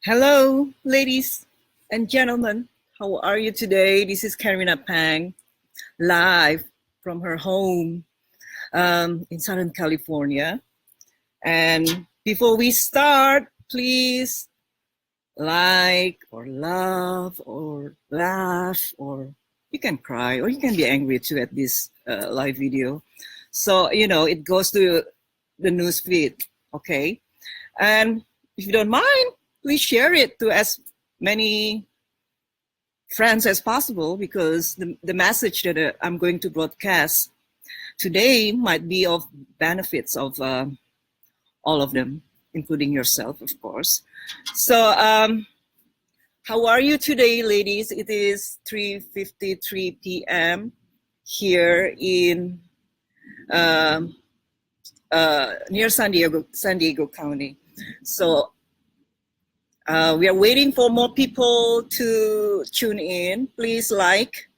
Hello, ladies and gentlemen. How are you today? This is Karina Pang, live from her home in Southern California. And before we start, please like or love or laugh, or you can cry or you can be angry too at this live video. So, it goes to the news feed, okay? And if you don't mind, please share it to as many friends as possible, because the message that I'm going to broadcast today might be of benefits of all of them, including yourself, of course. So how are you today, ladies? It is 3:53 p.m. here in near San Diego County. So we are waiting for more people to tune in. Please like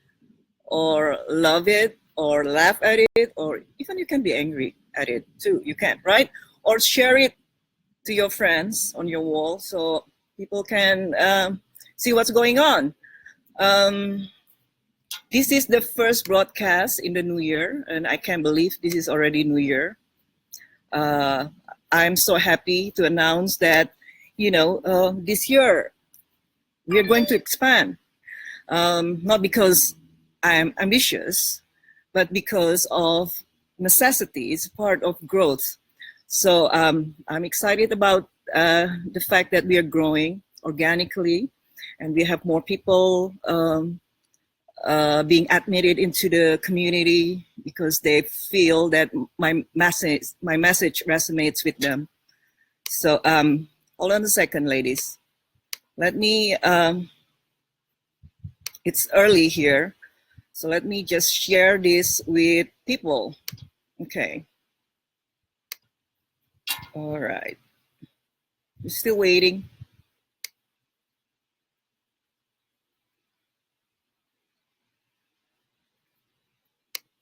or love it or laugh at it, or even you can be angry at it too. You can, right? Or share it to your friends on your wall so people can see what's going on. This is the first broadcast in the new year, and I can't believe this is already New Year. I'm so happy to announce that this year we are going to expand, not because I'm ambitious, but because of necessity. It's part of growth. So I'm excited about the fact that we are growing organically, and we have more people being admitted into the community because they feel that my message resonates with them. So hold on a second, ladies. Let me, it's early here, so let me just share this with people. Okay. All right. We're still waiting.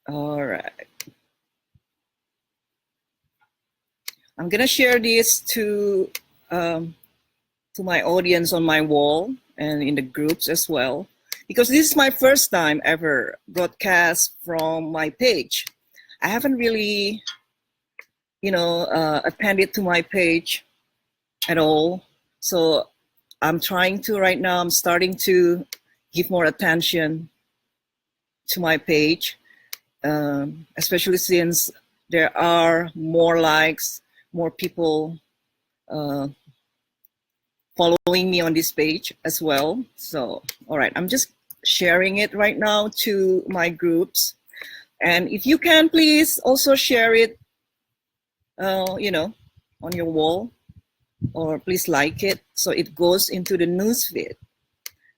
All right. I'm gonna share this to my audience on my wall and in the groups as well, because this is my first time ever broadcast from my page. I haven't really, appended to my page at all. So I'm trying to right now, I'm starting to give more attention to my page, especially since there are more likes, more people following me on this page as well. So, all right, I'm just sharing it right now to my groups. And if you can, please also share it, on your wall, or please like it so it goes into the news feed.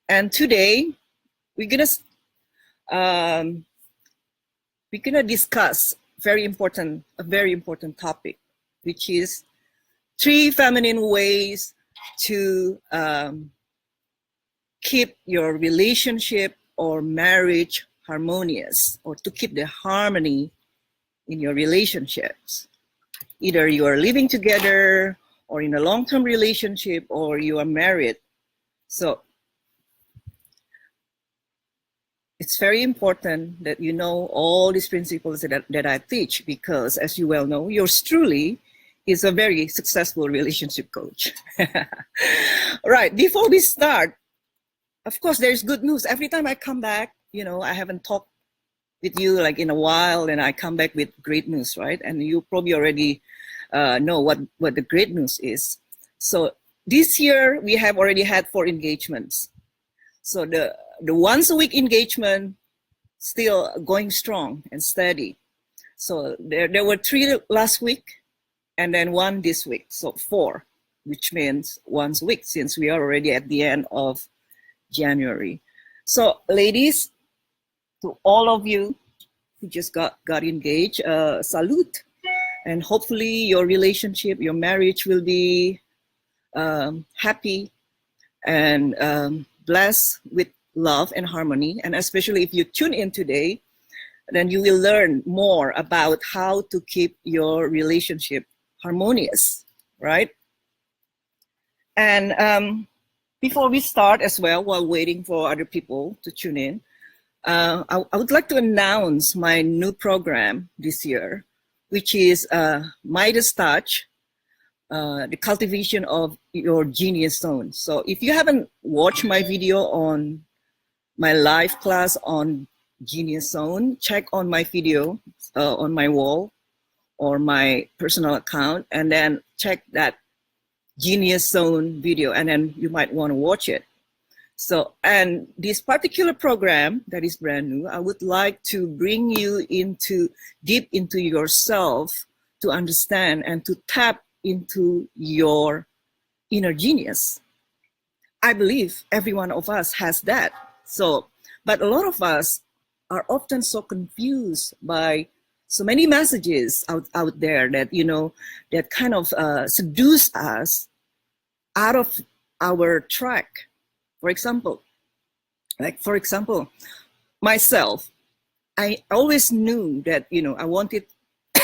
And today we're gonna discuss a very important topic, which is 3 feminine ways to keep your relationship or marriage harmonious, or to keep the harmony in your relationships. Either you are living together, or in a long-term relationship, or you are married. So it's very important that you know all these principles that I teach, because as you well know, yours truly is a very successful relationship coach. All right, before we start, of course, there's good news. Every time I come back, I haven't talked with you like in a while, and I come back with great news, right? And you probably already know what the great news is. So this year we have already had 4 engagements. So the once a week engagement still going strong and steady. So there were 3 last week, and then 1 this week. So 4, which means once a week, since we are already at the end of January. So ladies, to all of you who just got engaged, salute. And hopefully your relationship, your marriage will be happy and blessed with love and harmony. And especially if you tune in today, then you will learn more about how to keep your relationship harmonious, right? And Before we start as well, while waiting for other people to tune in, I would like to announce my new program this year, which is Midas Touch, the cultivation of your genius zone. So if you haven't watched my video on my live class on genius zone, check on my video on my wall or my personal account, and then check that genius zone video, and then you might want to watch it. So, and this particular program that is brand new, I would like to bring you into deep into yourself to understand and to tap into your inner genius. I believe every one of us has that. So, but a lot of us are often so confused by so many messages out there that, you know, that kind of seduce us out of our track. For example, myself, I always knew that, you know, I wanted,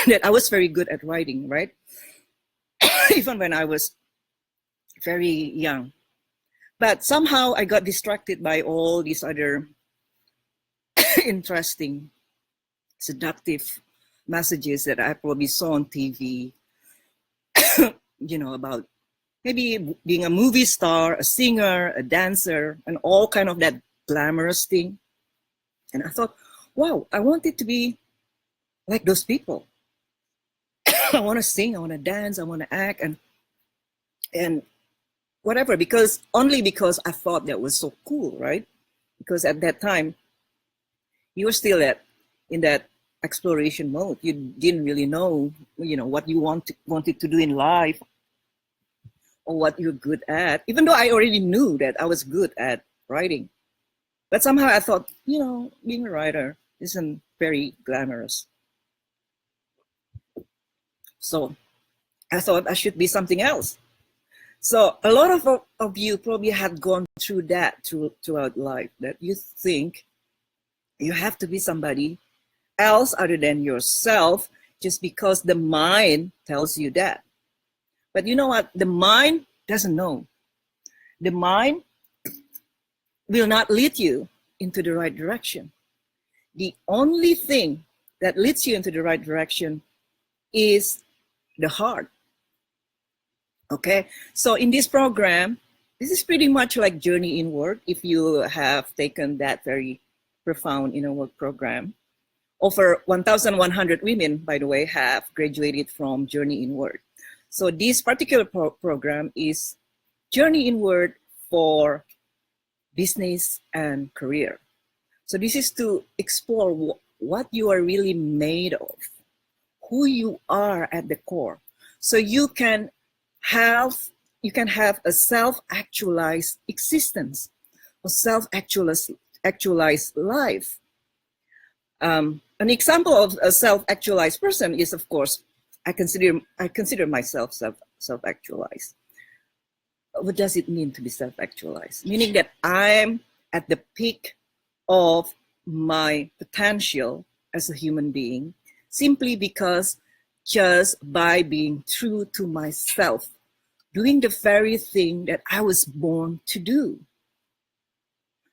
that I was very good at writing, right? Even when I was very young. But somehow I got distracted by all these other interesting, seductive messages that I probably saw on TV, you know, about maybe being a movie star, a singer, a dancer, and all kind of that glamorous thing. And I thought, wow, I wanted to be like those people. I want to sing, I want to dance, I want to act, and whatever, because I thought that was so cool, right? Because at that time, you were still in that exploration mode. You didn't really know, you know, what you wanted to do in life or what you're good at, even though I already knew that I was good at writing. But somehow I thought, you know, being a writer isn't very glamorous. So I thought I should be something else. So a lot of you probably had gone through that throughout life, that you think you have to be somebody else other than yourself just because the mind tells you that. But you know what? The mind doesn't know. The mind will not lead you into the right direction. The only thing that leads you into the right direction is the heart. Okay, so in this program, this is pretty much like Journey Inward. If you have taken that very profound inner work program, over 1,100 women, by the way, have graduated from Journey Inward. So this particular program is Journey Inward for business and career. So this is to explore what you are really made of, who you are at the core. So you can have a self-actualized existence, a self-actualized life. An example of a self-actualized person is, of course, I consider myself self-actualized. What does it mean to be self-actualized? Meaning that I'm at the peak of my potential as a human being, simply because just by being true to myself, doing the very thing that I was born to do.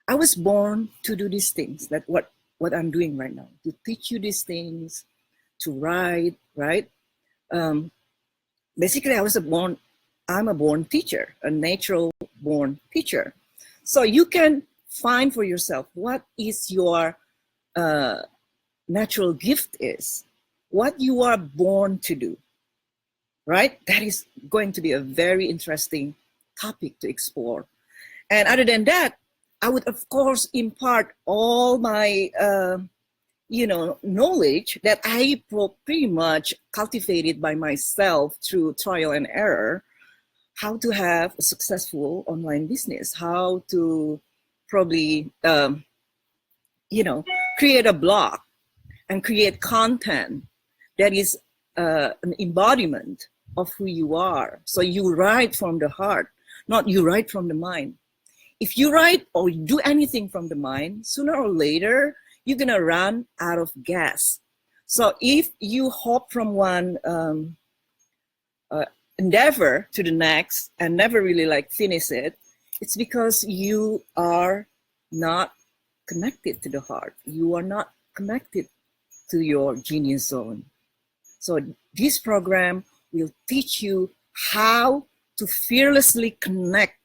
I was born to do these things, that what I'm doing right now, to teach you these things, to write, right? Basically, I'm a born teacher, a natural born teacher. So you can find for yourself what is your natural gift is, what you are born to do, right? That is going to be a very interesting topic to explore. And other than that, I would, of course, impart all my, knowledge that I pretty much cultivated by myself through trial and error, how to have a successful online business, how to probably, create a blog and create content that is an embodiment of who you are. So you write from the heart, not you write from the mind. If you write or do anything from the mind, sooner or later, you're gonna run out of gas. So if you hop from one endeavor to the next and never really finish it, It's because you are not connected to the heart. You are not connected to your genius zone. So this program will teach you how to fearlessly connect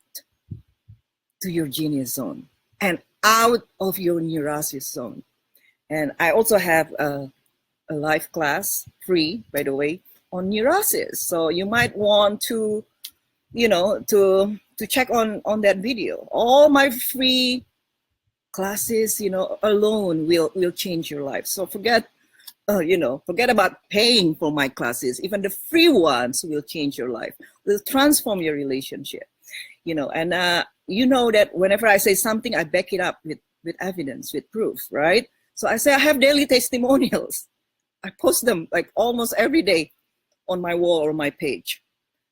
to your genius zone and out of your neurosis zone. And I also have a live class, free, by the way, on neurosis. So you might want to, to check on that video. All my free classes, alone will change your life. So forget about paying for my classes. Even the free ones will change your life, will transform your relationship. And that whenever I say something, I back it up with evidence, with proof, right? So I say I have daily testimonials. I post them like almost every day on my wall or my page.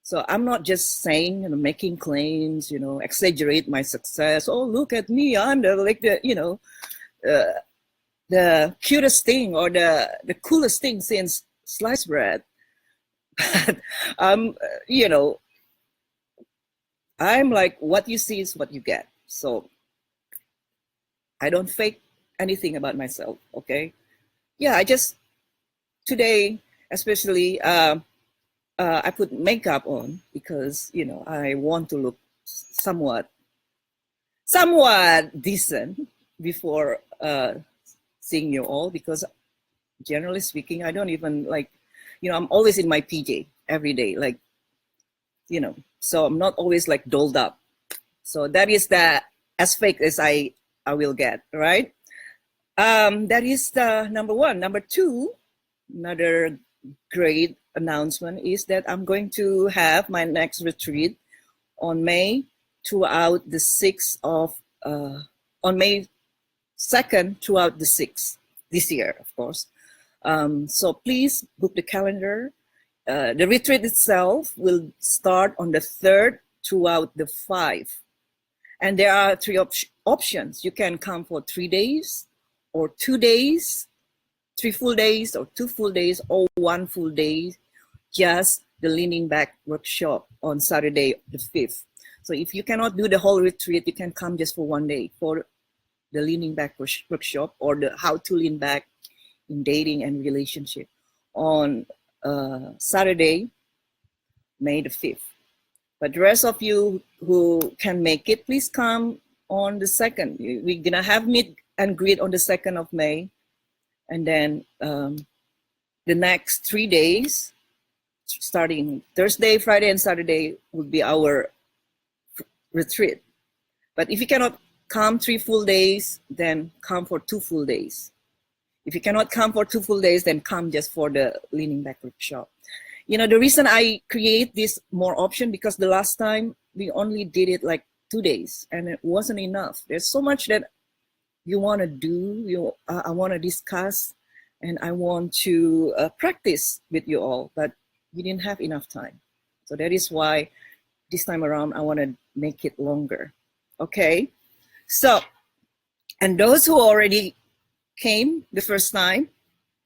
So I'm not just saying and making claims, exaggerate my success. Oh, look at me, I'm the cutest thing or the coolest thing since sliced bread. But I'm like, what you see is what you get. So I don't fake anything about myself, okay? Yeah, I just, today, especially, I put makeup on because, I want to look somewhat decent before seeing you all, because generally speaking, I don't even I'm always in my PJ every day, so I'm not always like dolled up. So that is as fake as I will get, right? That is the number one. Number two, another great announcement is that I'm going to have my next retreat on May throughout the 6th of, on May 2nd throughout the 6th, this year, of course. So please book the calendar. The retreat itself will start on the 3rd throughout the 5th. And there are three options. You can come for 3 days or 2 days, 3 full days or 2 full days or 1 full day, just the leaning back workshop on Saturday the 5th. So if you cannot do the whole retreat, you can come just for 1 day for the leaning back workshop or the how to lean back in dating and relationship on Saturday, May the 5th. But the rest of you who can make it, please come on the 2nd. We're gonna have meet and greet on the 2nd of May. And then the next 3 days, starting Thursday, Friday, and Saturday, will be our retreat. But if you cannot come 3 full days, then come for 2 full days. If you cannot come for 2 full days, then come just for the leaning back workshop. The reason I create this more option, because the last time we only did it like 2 days and it wasn't enough. There's so much that you want to do, I want to discuss, and I want to practice with you all, but we didn't have enough time. So that is why this time around, I want to make it longer. Okay. So, and those who already came the first time,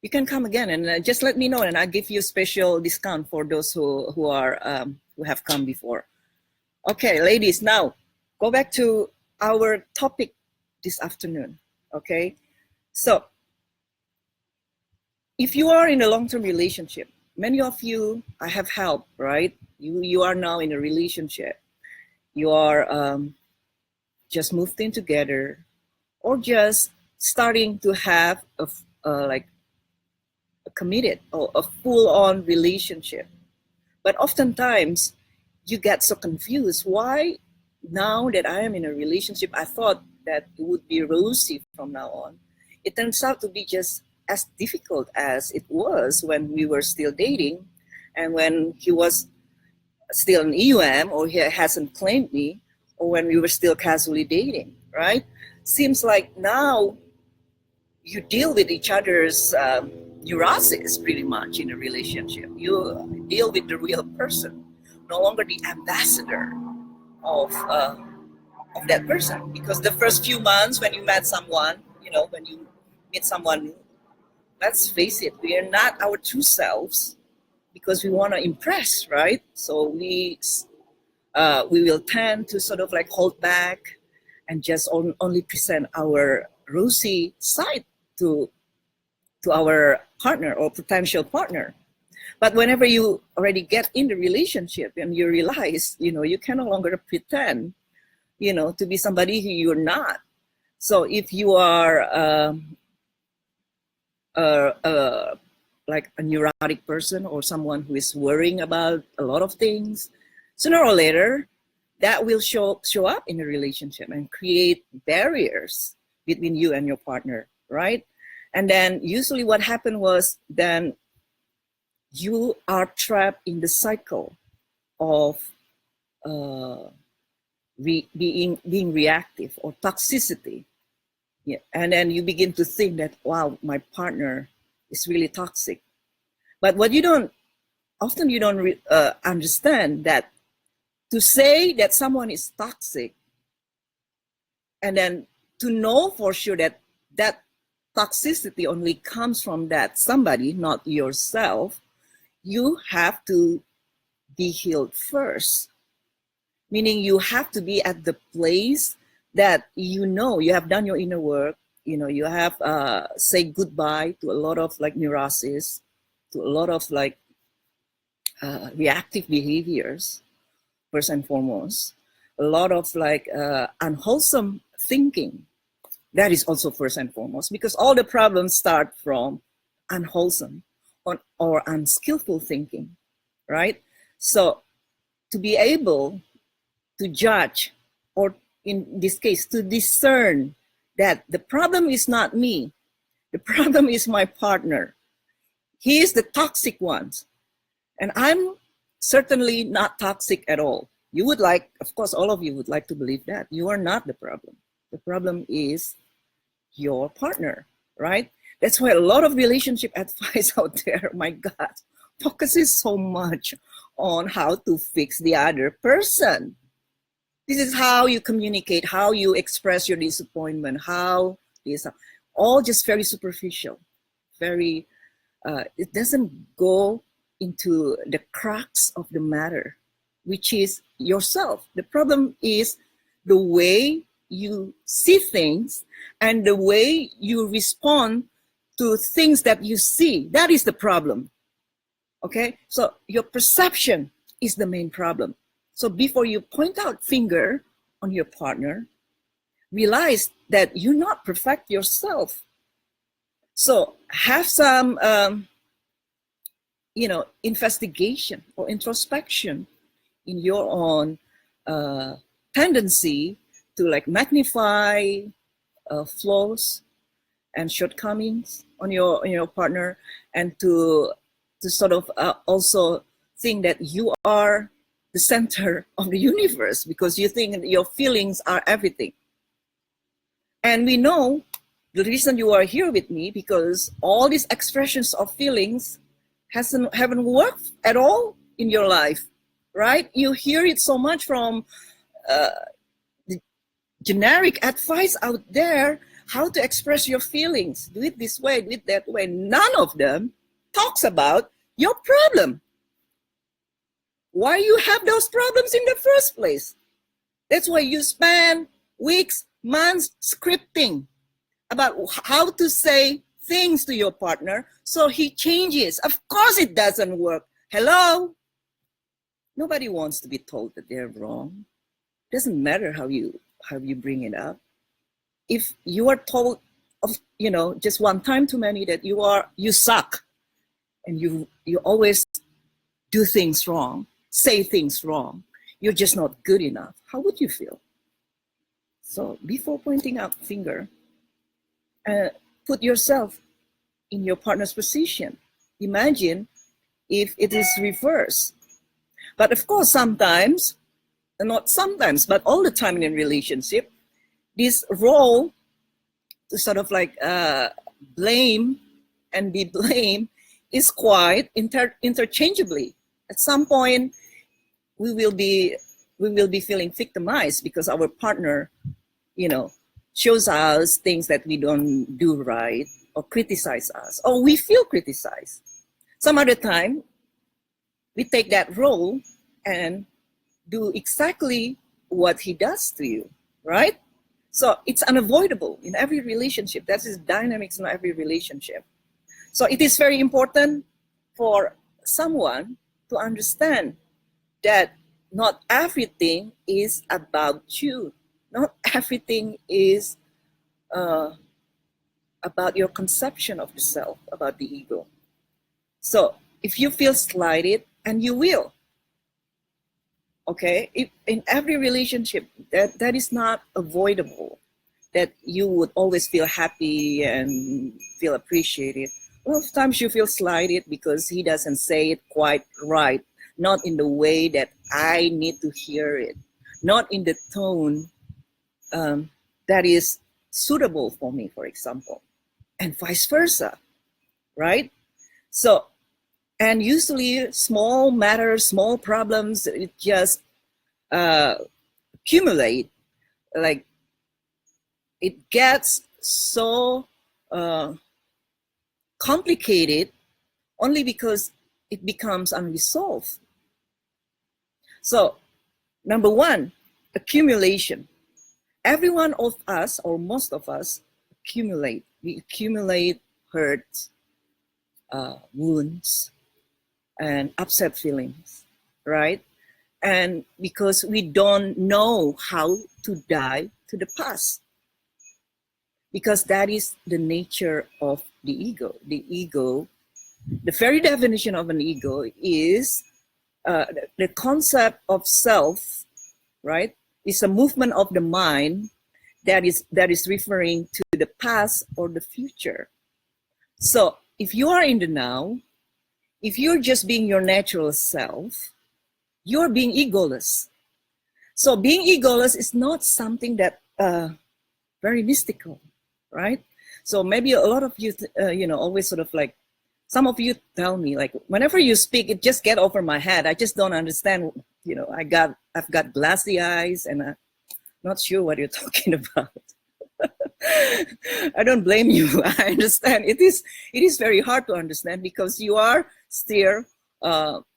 you can come again and just let me know, and I'll give you a special discount for those who have come before. Okay, ladies, now go back to our topic this afternoon. Okay, so if you are in a long-term relationship, many of you I have helped, right? You are now in a relationship. You are just moved in together, or just starting to have a committed or a full-on relationship. But oftentimes you get so confused. Why now that I am in a relationship, I thought that it would be rosy from now on. It turns out to be just as difficult as it was when we were still dating, and when he was still an EUM, or he hasn't claimed me, or when we were still casually dating, right? Seems like now you deal with each other's neurosis pretty much in a relationship. You deal with the real person, no longer the ambassador of that person. Because the first few months when you met someone, when you meet someone, let's face it, we are not our true selves because we want to impress, right? So we We will tend to sort of like hold back and just only present our rosy side to our partner or potential partner. But whenever you already get in the relationship and you realize, you can no longer pretend, to be somebody who you're not. So if you are like a neurotic person or someone who is worrying about a lot of things, sooner or later, that will show up in a relationship and create barriers between you and your partner, right? And then usually what happened was then you are trapped in the cycle of being reactive or toxicity. Yeah. And then you begin to think that, wow, my partner is really toxic. But what you don't understand that to say that someone is toxic and then to know for sure that that toxicity only comes from that somebody, not yourself, you have to be healed first. Meaning you have to be at the place that you have done your inner work, you have say goodbye to a lot of like neurosis, to a lot of like reactive behaviors, first and foremost, a lot of like unwholesome thinking. That is also first and foremost, because all the problems start from unwholesome or unskillful thinking, right? So to be able to judge, or in this case, to discern that the problem is not me, the problem is my partner. He is the toxic one. And I'm certainly not toxic at all. You would like, of course, all of you would like to believe that. You are not the problem. The problem is your partner, right? That's why a lot of relationship advice out there, my God, focuses so much on how to fix the other person. This is how you communicate, how you express your disappointment, how this, all just very superficial, very, it doesn't go into the crux of the matter, which is yourself. The problem is the way you see things and the way you respond to things that you see. That is the problem. Okay, so your perception is the main problem. So before you point out finger on your partner, realize that you're not perfect yourself. So have some, investigation or introspection in your own tendency to like magnify flaws and shortcomings on your partner, and to sort of also think that you are the center of the universe because you think your feelings are everything. And we know the reason you are here with me because all these expressions of feelings haven't worked at all in your life, right? You hear it so much from the generic advice out there, how to express your feelings. Do it this way, do it that way. None of them talks about your problem. Why you have those problems in the first place? That's why you spend weeks, months scripting about how to say things to your partner so he changes. Of course it doesn't work. Hello? Nobody wants to be told that they're wrong. It doesn't matter how you bring it up. If you are told of, just one time too many that you suck and you always do things wrong, say things wrong, you're just not good enough, how would you feel? So before pointing out finger, put yourself in your partner's position. Imagine if it is reversed. But of course, sometimes, not sometimes, but all the time in a relationship, this role to sort of like blame and be blamed is quite interchangeably. At some point, we will be feeling victimized because our partner, shows us things that we don't do right or criticize us, or we feel criticized. Some other time, we take that role and do exactly what he does to you, right? So it's unavoidable in every relationship. That is dynamics in every relationship. So it is very important for someone to understand that not everything is about you. Not everything is about your conception of the self, about the ego. So if you feel slighted, and you will, okay, if in every relationship, that is not avoidable, that you would always feel happy and feel appreciated. A lot of times you feel slighted because he doesn't say it quite right, not in the way that I need to hear it, not in the tone that is suitable for me, for example, and vice versa, right? So, and usually small matters, small problems, it just accumulate. Like, it gets so complicated only because it becomes unresolved. So, number one, accumulation. Every one of us, or most of us, accumulate. We accumulate hurts, wounds, and upset feelings, right? And because we don't know how to die to the past, because that is the nature of the ego. The ego, the very definition of an ego is the concept of self, right? It's a movement of the mind that is referring to the past or the future. So if you are in the now, if you're just being your natural self, you're being egoless. So being egoless is not something that very mystical, right? So maybe a lot of you, always sort of like, some of you tell me, like, whenever you speak, it just get over my head. I just don't understand. I've got glassy eyes, and I'm not sure what you're talking about. I don't blame you. I understand. It is very hard to understand because you are still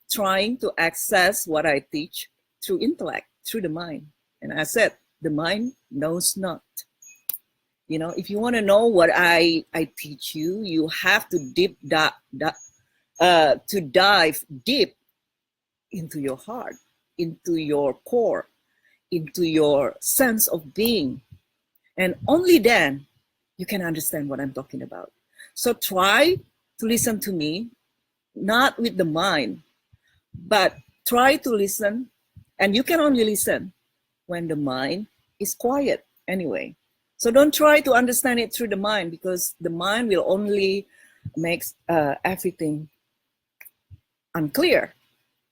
trying to access what I teach through intellect, through the mind. And I said, the mind knows not. If you want to know what I teach you, you have to dive deep into your heart, into your core, into your sense of being. And only then you can understand what I'm talking about. So try to listen to me, not with the mind, but try to listen. And you can only listen when the mind is quiet anyway. So don't try to understand it through the mind, because the mind will only make everything unclear,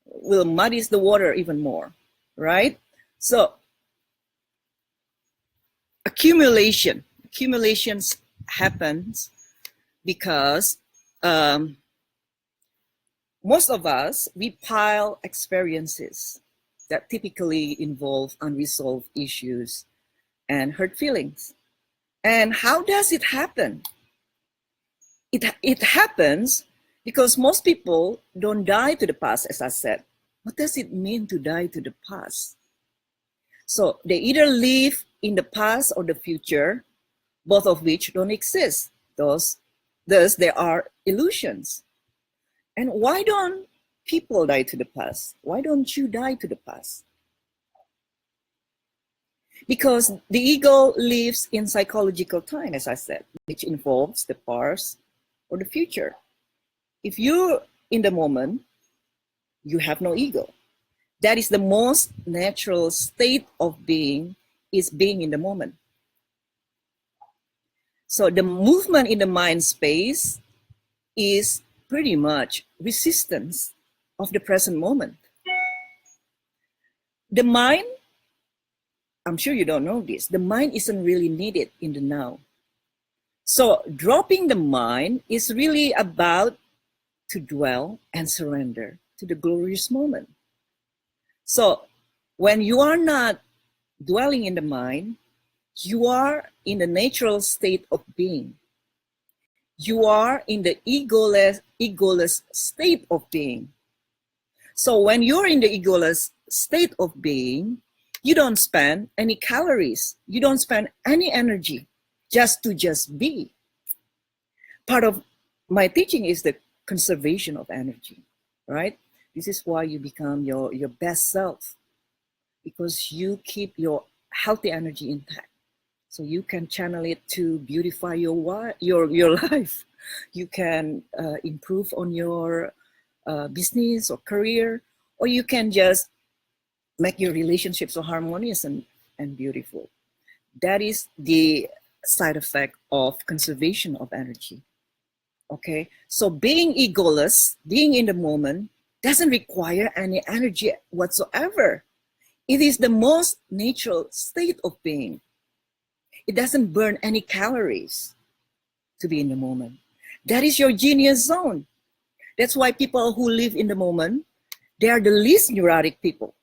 will muddy the water even more, right? So accumulations happens because most of us, we pile experiences that typically involve unresolved issues and hurt feelings. And how does it happen? It happens because most people don't die to the past, as I said. What does it mean to die to the past? So they either live in the past or the future, both of which don't exist. Thus, there are illusions. And why don't people die to the past? Why don't you die to the past? Because the ego lives in psychological time, as I said, which involves the past or the future. If you're in the moment, you have no ego. That is the most natural state of being, is being in the moment. So the movement in the mind space is pretty much resistance of the present moment. The mind, I'm sure you don't know this, the mind isn't really needed in the now. So dropping the mind is really about to dwell and surrender to the glorious moment. So when you are not dwelling in the mind, you are in the natural state of being. You are in the egoless state of being. So when you're in the egoless state of being, you don't spend any calories. You don't spend any energy just to just be. Part of my teaching is the conservation of energy, right? This is why you become your best self, because you keep your healthy energy intact. So you can channel it to beautify your life. You can improve on your business or career, or you can just make your relationships so harmonious and beautiful. That is the side effect of conservation of energy. Okay, so being egoless, being in the moment, doesn't require any energy whatsoever. It is the most natural state of being. It doesn't burn any calories to be in the moment. That is your genius zone. That's why people who live in the moment, they are the least neurotic people,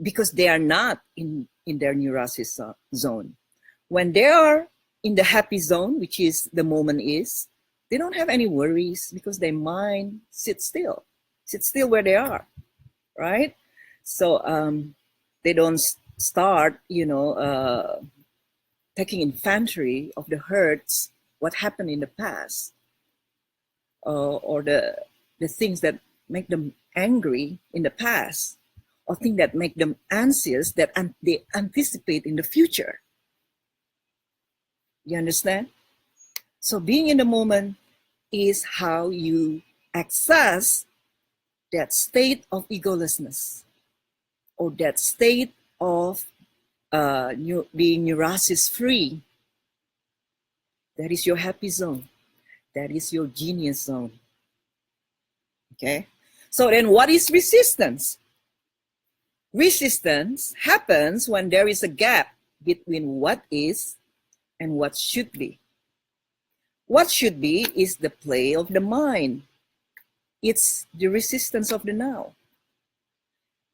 because they are not in their neurosis zone. When they are in the happy zone, which is the moment is, they don't have any worries because their mind sits still where they are, right? So they don't start, taking inventory of the hurts, what happened in the past, or the things that make them angry in the past, or things that make them anxious that they anticipate in the future. You understand? So being in the moment is how you access that state of egolessness, or that state of being neurosis free. That is your happy zone. That is your genius zone. Okay? So then what is resistance? Resistance happens when there is a gap between what is and what should be. What should be is the play of the mind. It's the resistance of the now.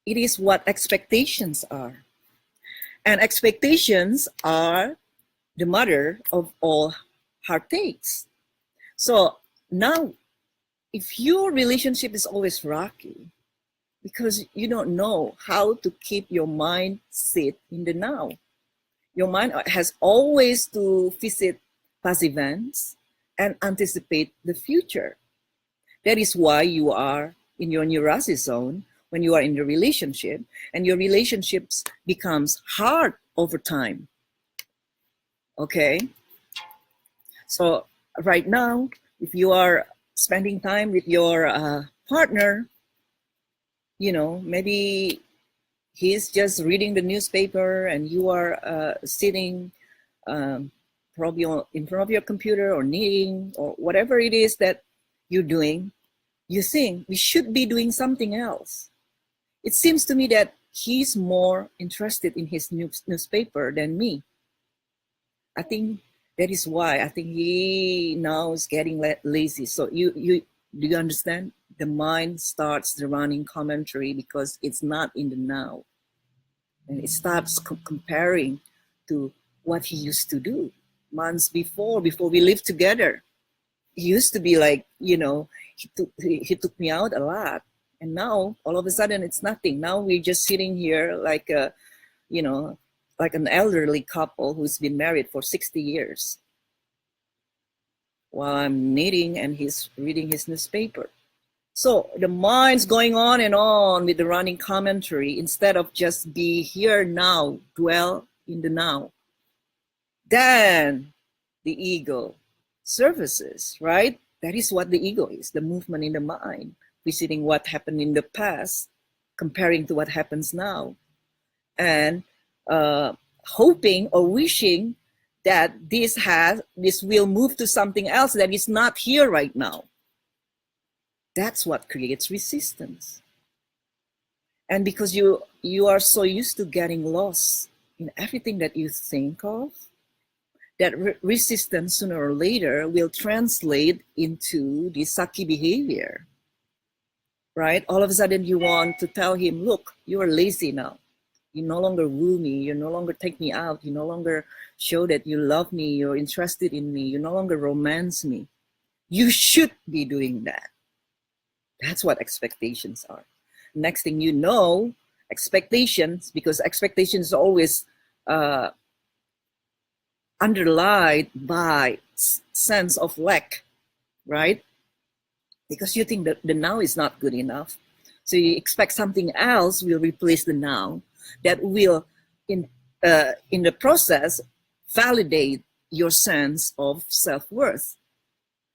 It is what expectations are. And expectations are the mother of all heartaches. So now, if your relationship is always rocky, because you don't know how to keep your mind sit in the now. Your mind has always to visit past events and anticipate the future. That is why you are in your neurosis zone when you are in the relationship, and your relationships becomes hard over time. Okay? So right now, if you are spending time with your partner, maybe he's just reading the newspaper and you are sitting probably in front of your computer or knitting or whatever it is that you're doing, you think we should be doing something else. It seems to me that he's more interested in his newspaper than me. I think that is why I think he now is getting lazy. So you do you understand? The mind starts the running commentary because it's not in the now. And it starts comparing to what he used to do months before we lived together. He used to be like, he took me out a lot. And now all of a sudden it's nothing. Now we're just sitting here like like an elderly couple who's been married for 60 years. While I'm knitting and he's reading his newspaper. So the mind's going on and on with the running commentary instead of just be here now, dwell in the now. Then the ego surfaces, right? That is what the ego is, the movement in the mind, visiting what happened in the past, comparing to what happens now, and hoping or wishing that this will move to something else that is not here right now. That's what creates resistance. And because you are so used to getting lost in everything that you think of, that resistance sooner or later will translate into the sucky behavior, right? All of a sudden you want to tell him, look, you are lazy now. You no longer woo me. You no longer take me out. You no longer show that you love me. You're interested in me. You no longer romance me. You should be doing that. That's what expectations are. Next thing you know, expectations, because expectations is always underlined by sense of lack, right? Because you think that the now is not good enough. So you expect something else will replace the now that will, in the process, validate your sense of self-worth,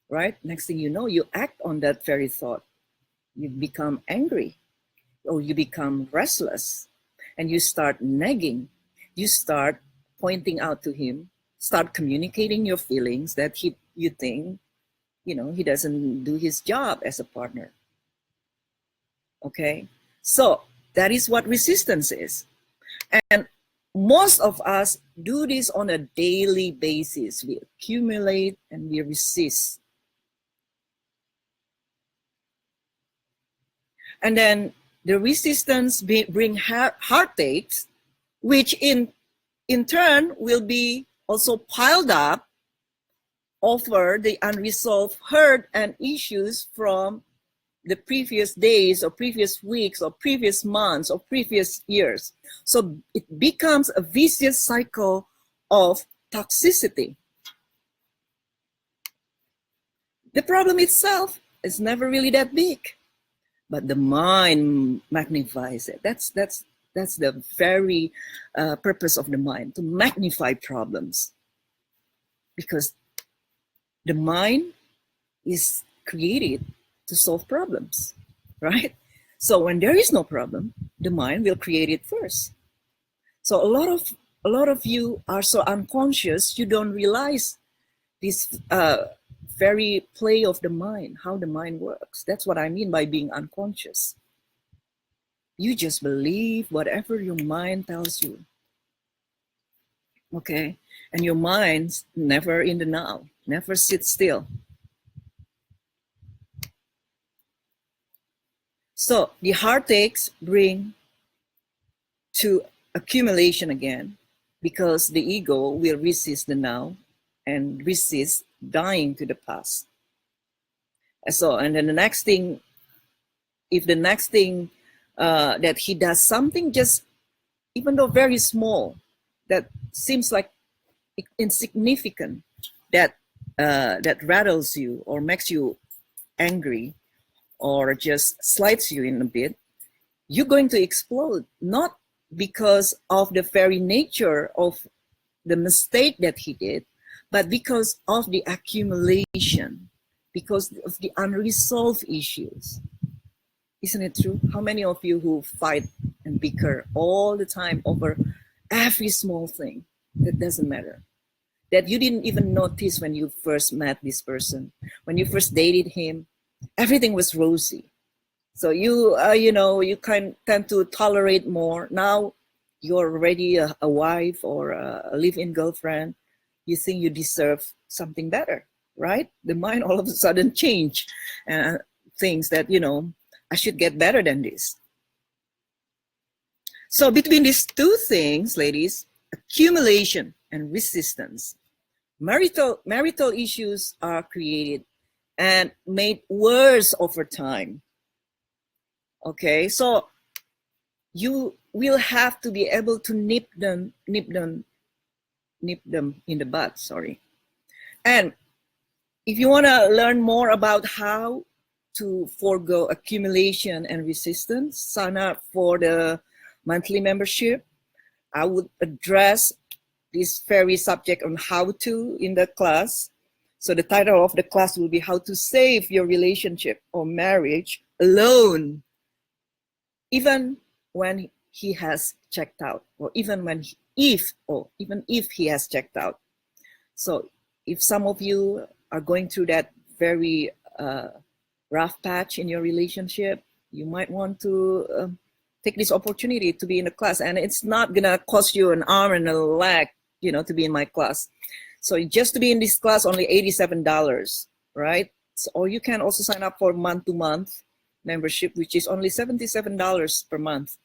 right? Next thing you know, you act on that very thought. You become angry, or you become restless, and you start nagging. You start pointing out to him, start communicating your feelings that you think, he doesn't do his job as a partner. Okay, so that is what resistance is. And most of us do this on a daily basis. We accumulate and we resist. And then the resistance bring heartaches, which in turn will be also piled up over the unresolved hurt and issues from the previous days or previous weeks or previous months or previous years. So it becomes a vicious cycle of toxicity. The problem itself is never really that big, but the mind magnifies it. That's the very purpose of the mind, to magnify problems, because the mind is created to solve problems, right? So when there is no problem, the mind will create it first. So a lot of you are so unconscious, you don't realize this very play of the mind, how the mind works. That's what I mean by being unconscious. You just believe whatever your mind tells you. Okay? And your mind's never in the now, never sits still. So the heartaches bring to accumulation again, because the ego will resist the now and resist dying to the past. So, and then the next thing, if the next thing that he does something, just even though very small, that seems like insignificant, that rattles you or makes you angry, or just slides you in a bit, you're going to explode, not because of the very nature of the mistake that he did, but because of the accumulation, because of the unresolved issues. Isn't it true? How many of you who fight and bicker all the time over every small thing that doesn't matter, that you didn't even notice when you first met this person, when you first dated him, everything was rosy. So you tend to tolerate more. Now you're already a wife or a live-in girlfriend. You think you deserve something better, right? The mind all of a sudden change and thinks that, I should get better than this. So between these two things, ladies, accumulation and resistance, marital issues are created and made worse over time. Okay, so you will have to be able to nip them in the bud, sorry. And if you want to learn more about how to forego accumulation and resistance, sign up for the monthly membership. I would address this very subject on how to in the class. So the title of the class will be How to Save Your Relationship or Marriage Alone, even when he has checked out, or even if he has checked out. So if some of you are going through that very rough patch in your relationship, you might want to take this opportunity to be in the class. And it's not gonna cost you an arm and a leg, to be in my class. So just to be in this class, only $87, right? So, or you can also sign up for month-to-month membership, which is only $77 per month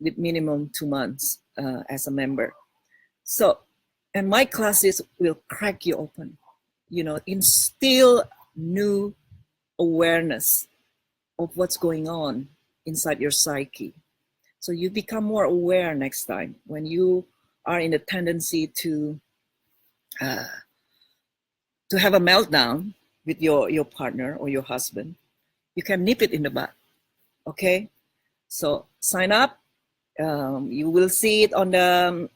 with minimum 2 months as a member. So, and my classes will crack you open, instill new awareness of what's going on inside your psyche. So you become more aware next time when you are in a tendency to have a meltdown with your partner or your husband. You can nip it in the bud. Okay, so sign up. You will see it on the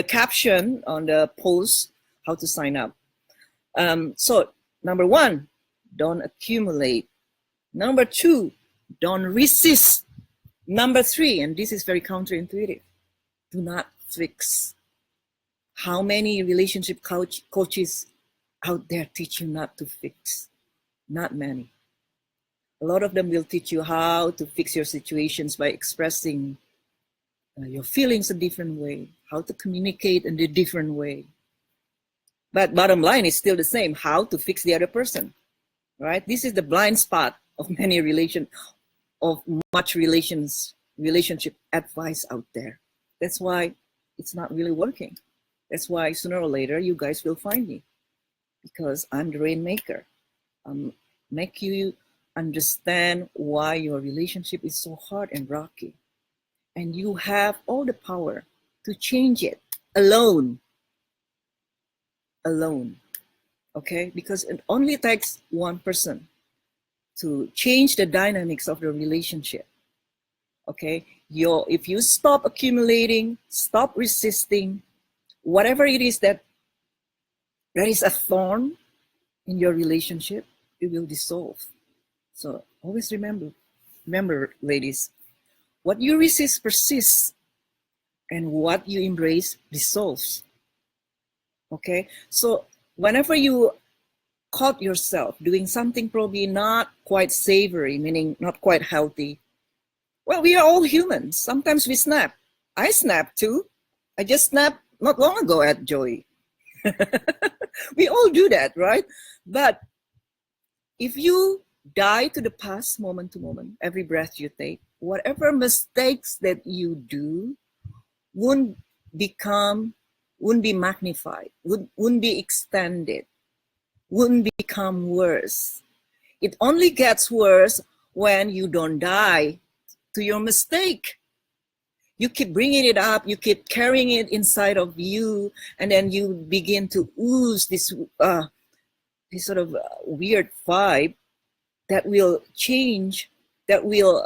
caption on the post how to sign up. So number 1, don't accumulate. Number 2, don't resist. Number 3, and this is very counterintuitive, do not fix. How many relationship coaches out there teach you not to fix? Not many. A lot of them will teach you how to fix your situations by expressing your feelings a different way, how to communicate in a different way. But bottom line is still the same, how to fix the other person, right? This is the blind spot of much relationship advice out there. That's why it's not really working. That's why sooner or later you guys will find me, because I'm the rainmaker. Make you understand why your relationship is so hard and rocky, and you have all the power to change it alone. Okay, because it only takes one person to change the dynamics of the relationship. Okay, if you stop accumulating, stop resisting, whatever it is that is a thorn in your relationship, it will dissolve. So always remember, ladies, what you resist persists, and what you embrace dissolves. Okay, so whenever you caught yourself doing something probably not quite savory, meaning not quite healthy, well, we are all humans. Sometimes we snap. I snap too. I just snapped not long ago at Joey. We all do that, right? But if you die to the past moment to moment, every breath you take, whatever mistakes that you do wouldn't be magnified, wouldn't be extended, wouldn't become worse. It only gets worse when you don't die to your mistake. You keep bringing it up, you keep carrying it inside of you, and then you begin to ooze this sort of weird vibe that will change, that will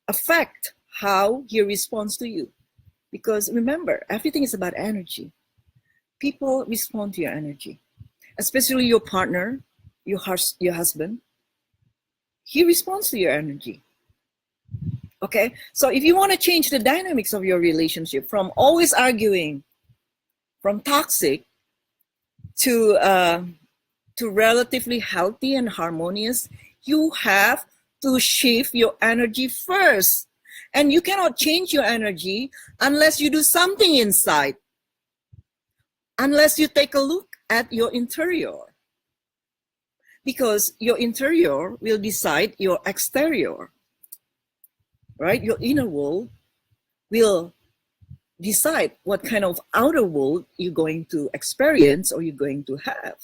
affect how he responds to you. Because remember, everything is about energy. People respond to your energy, especially your partner, your husband. He responds to your energy. Okay, so if you want to change the dynamics of your relationship from always arguing, from toxic to relatively healthy and harmonious, you have to shift your energy first. And you cannot change your energy unless you do something inside, unless you take a look at your interior. Because your interior will decide your exterior. Right? Your inner world will decide what kind of outer world you're going to experience or you're going to have.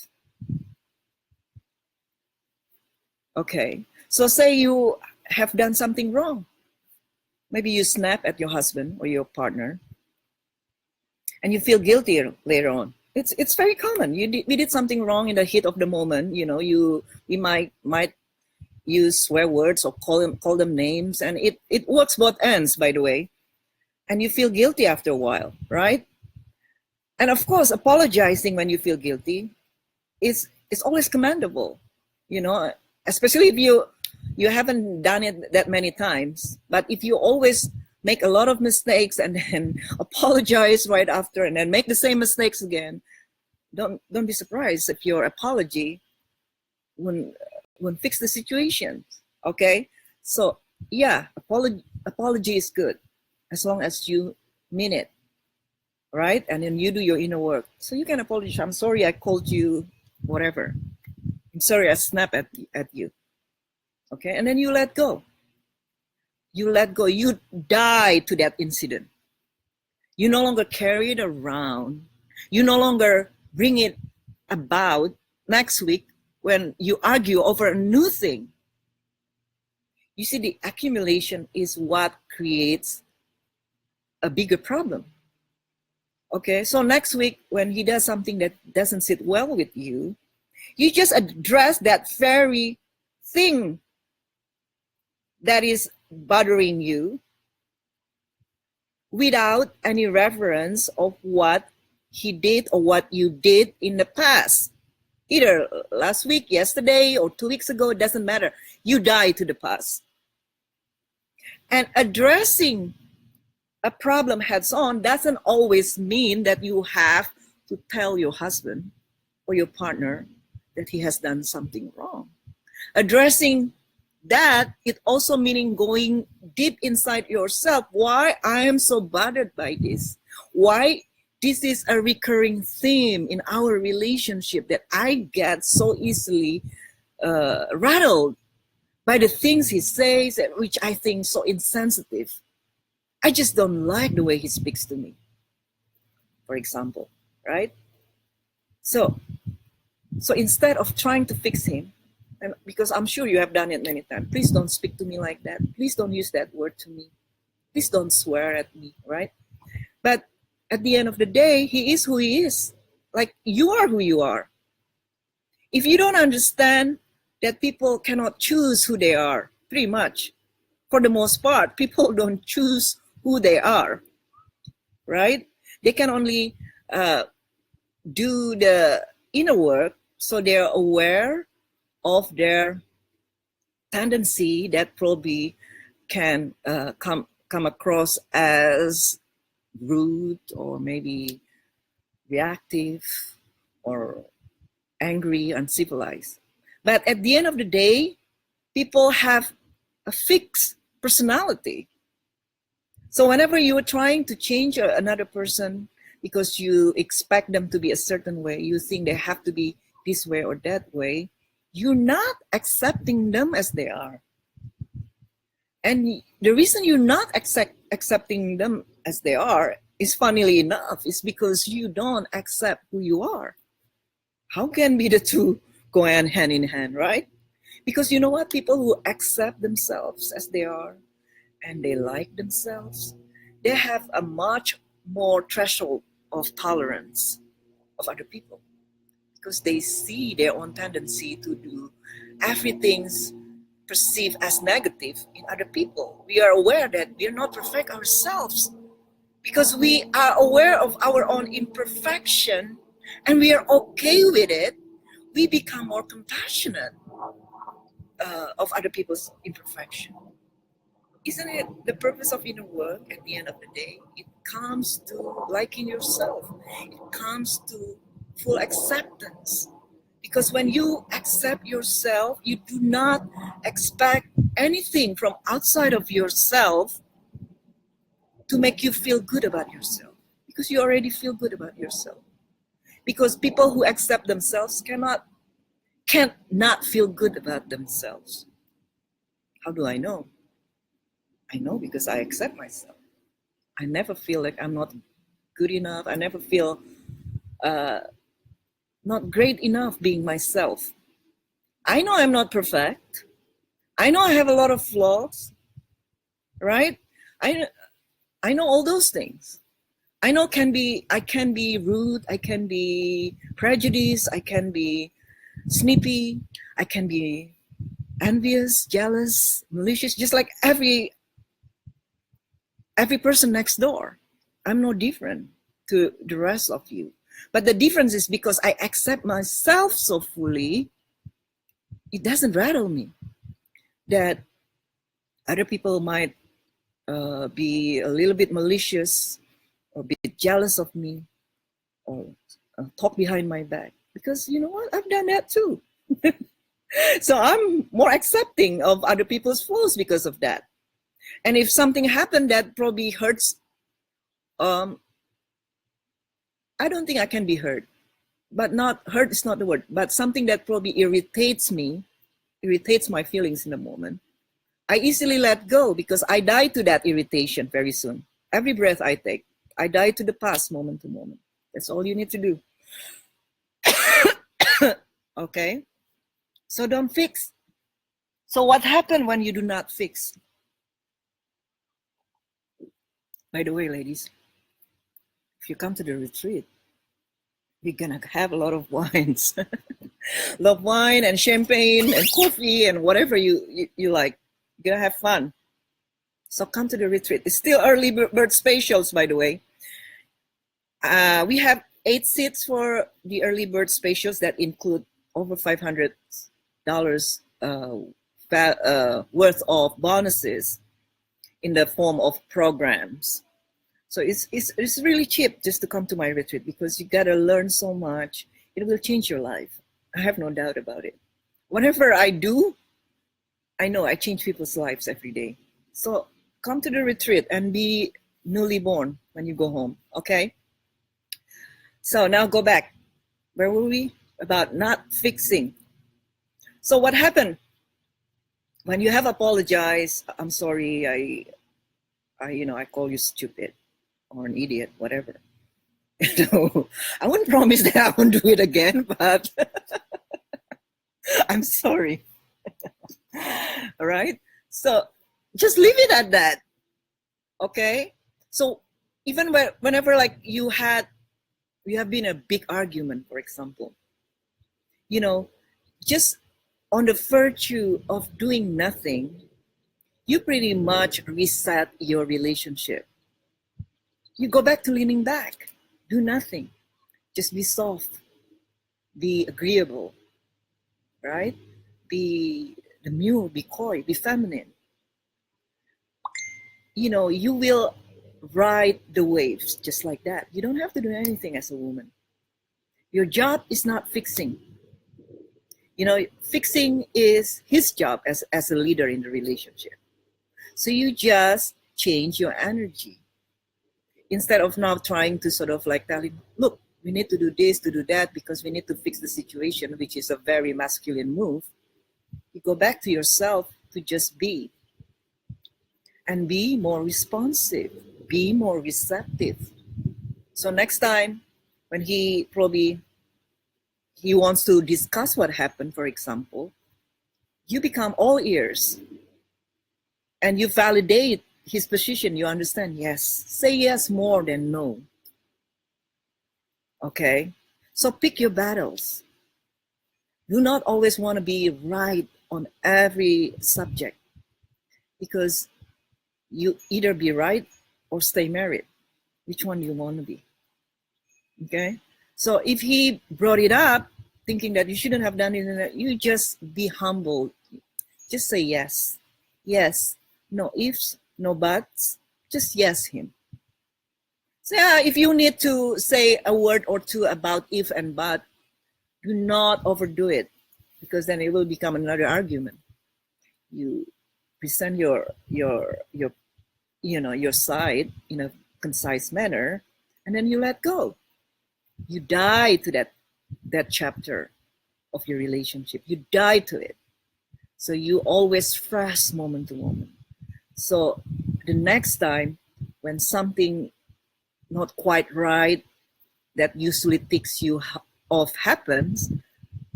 Okay, so say you have done something wrong. Maybe you snap at your husband or your partner and you feel guilty later on. It's very common. We did something wrong in the heat of the moment. You know, we might use swear words or call them names, and it works both ends, by the way. And you feel guilty after a while, right? And of course, apologizing when you feel guilty is always commendable, you know, especially if you haven't done it that many times. But if you always make a lot of mistakes and then apologize right after and then make the same mistakes again, don't be surprised if your apology won't fix the situation. Okay, so yeah, apology is good as long as you mean it, right? And then you do your inner work. So you can apologize. I'm sorry I called you whatever. I'm sorry I snapped at you. Okay, and then you let go. You let go. You die to that incident. You no longer carry it around. You no longer bring it about next week when you argue over a new thing. You see, the accumulation is what creates a bigger problem. Okay, so next week when he does something that doesn't sit well with you, you just address that very thing that is bothering you without any reference of what he did or what you did in the past. Either last week, yesterday, or 2 weeks ago, it doesn't matter. You die to the past. And addressing a problem heads on doesn't always mean that you have to tell your husband or your partner that he has done something wrong. Addressing that, it also meaning going deep inside yourself. Why I am so bothered by this? Why this is a recurring theme in our relationship, that I get so easily rattled by the things he says, which I think so insensitive. I just don't like the way he speaks to me, for example, right? So instead of trying to fix him, and because I'm sure you have done it many times, please don't speak to me like that. Please don't use that word to me. Please don't swear at me, right? But at the end of the day, he is who he is. Like, you are who you are. If you don't understand that people cannot choose who they are, pretty much, for the most part, people don't choose who they are, right? They can only do the inner work, so they're aware of their tendency that probably can come across as rude or maybe reactive or angry, uncivilized. But at the end of the day, people have a fixed personality. So whenever you are trying to change another person because you expect them to be a certain way, you think they have to be this way or that way, you're not accepting them as they are. And the reason you're not accepting them as they are is, funnily enough, is because you don't accept who you are. How can be the two go hand in hand, right? Because you know what? People who accept themselves as they are and they like themselves, they have a much more threshold of tolerance of other people, because they see their own tendency to do everything's perceived as negative in other people. We are aware that we are not perfect ourselves. Because we are aware of our own imperfection and we are okay with it, we become more compassionate of other people's imperfection. Isn't it the purpose of inner work at the end of the day? It comes to liking yourself. It comes to full acceptance. Because when you accept yourself, you do not expect anything from outside of yourself to make you feel good about yourself. Because you already feel good about yourself. Because people who accept themselves can't not feel good about themselves. How do I know? I know because I accept myself. I never feel like I'm not good enough. I never feel not great enough being myself. I know I'm not perfect. I know I have a lot of flaws, right? I know all those things. I know I can be rude, I can be prejudiced, I can be snippy, I can be envious, jealous, malicious, just like every person next door. I'm no different to the rest of you. But the difference is because I accept myself so fully, it doesn't rattle me that other people might be a little bit malicious or be jealous of me or talk behind my back. Because you know what? I've done that too. So I'm more accepting of other people's flaws because of that. And if something happened that probably hurts, I don't think I can be hurt. But not hurt is not the word. But something that probably irritates me, irritates my feelings in the moment, I easily let go because I die to that irritation very soon. Every breath I take, I die to the past moment to moment. That's all you need to do. Okay? So don't fix. So what happened when you do not fix? By the way, ladies, if you come to the retreat, we're gonna have a lot of wines. Love wine and champagne and coffee and whatever you like. You're gonna have fun. So come to the retreat. It's still early bird specials, by the way. We have 8 seats for the early bird specials that include over $500 worth of bonuses in the form of programs. So it's really cheap just to come to my retreat, because you gotta learn so much. It will change your life. I have no doubt about it. Whatever I do, I know I change people's lives every day. So come to the retreat and be newly born when you go home, okay? So now go back. Where were we? About not fixing. So what happened? When you have apologized, I'm sorry, I call you stupid or an idiot, whatever. I wouldn't promise that I won't do it again, but I'm sorry. All right? So just leave it at that. Okay? So even whenever like you have been a big argument, for example, just on the virtue of doing nothing, you pretty much reset your relationship. You go back to leaning back. Do nothing. Just be soft. Be agreeable. Right? Be demure, be coy, be feminine. You will ride the waves just like that. You don't have to do anything as a woman. Your job is not fixing. Fixing is his job as a leader in the relationship. So you just change your energy. Instead of now trying to sort of like tell him, look, we need to do this, to do that, because we need to fix the situation, which is a very masculine move. You go back to yourself to just be. And be more responsive. Be more receptive. So next time, when he wants to discuss what happened, for example, you become all ears. And you validate his position. You understand, yes. Say yes more than no. Okay? So pick your battles. Do not always want to be right on every subject, because you either be right or stay married. Which one do you want to be? Okay? So if he brought it up, thinking that you shouldn't have done it, you just be humble. Just say yes. Yes. No ifs, no buts. Just yes him. So if you need to say a word or two about if and but, do not overdo it, because then it will become another argument. You present your side in a concise manner, and then you let go. You die to that chapter of your relationship. You die to it. So you always fresh moment to moment. So the next time when something not quite right that usually ticks you off happens,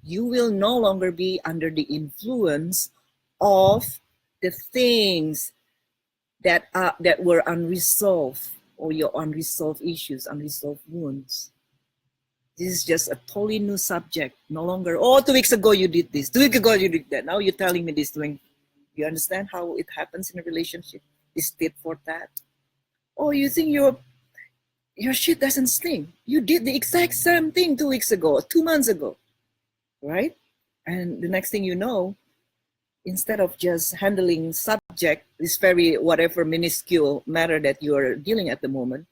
you will no longer be under the influence of the things that were unresolved, or your unresolved issues, unresolved wounds. This is just a totally new subject. No longer, 2 weeks ago you did this, 2 weeks ago you did that. Now you're telling me this. You understand how it happens in a relationship? This tit for tat. Oh, you think your shit doesn't stink? You did the exact same thing 2 weeks ago, 2 months ago, right? And the next thing you know, instead of just handling subject, this very whatever minuscule matter that you are dealing at the moment,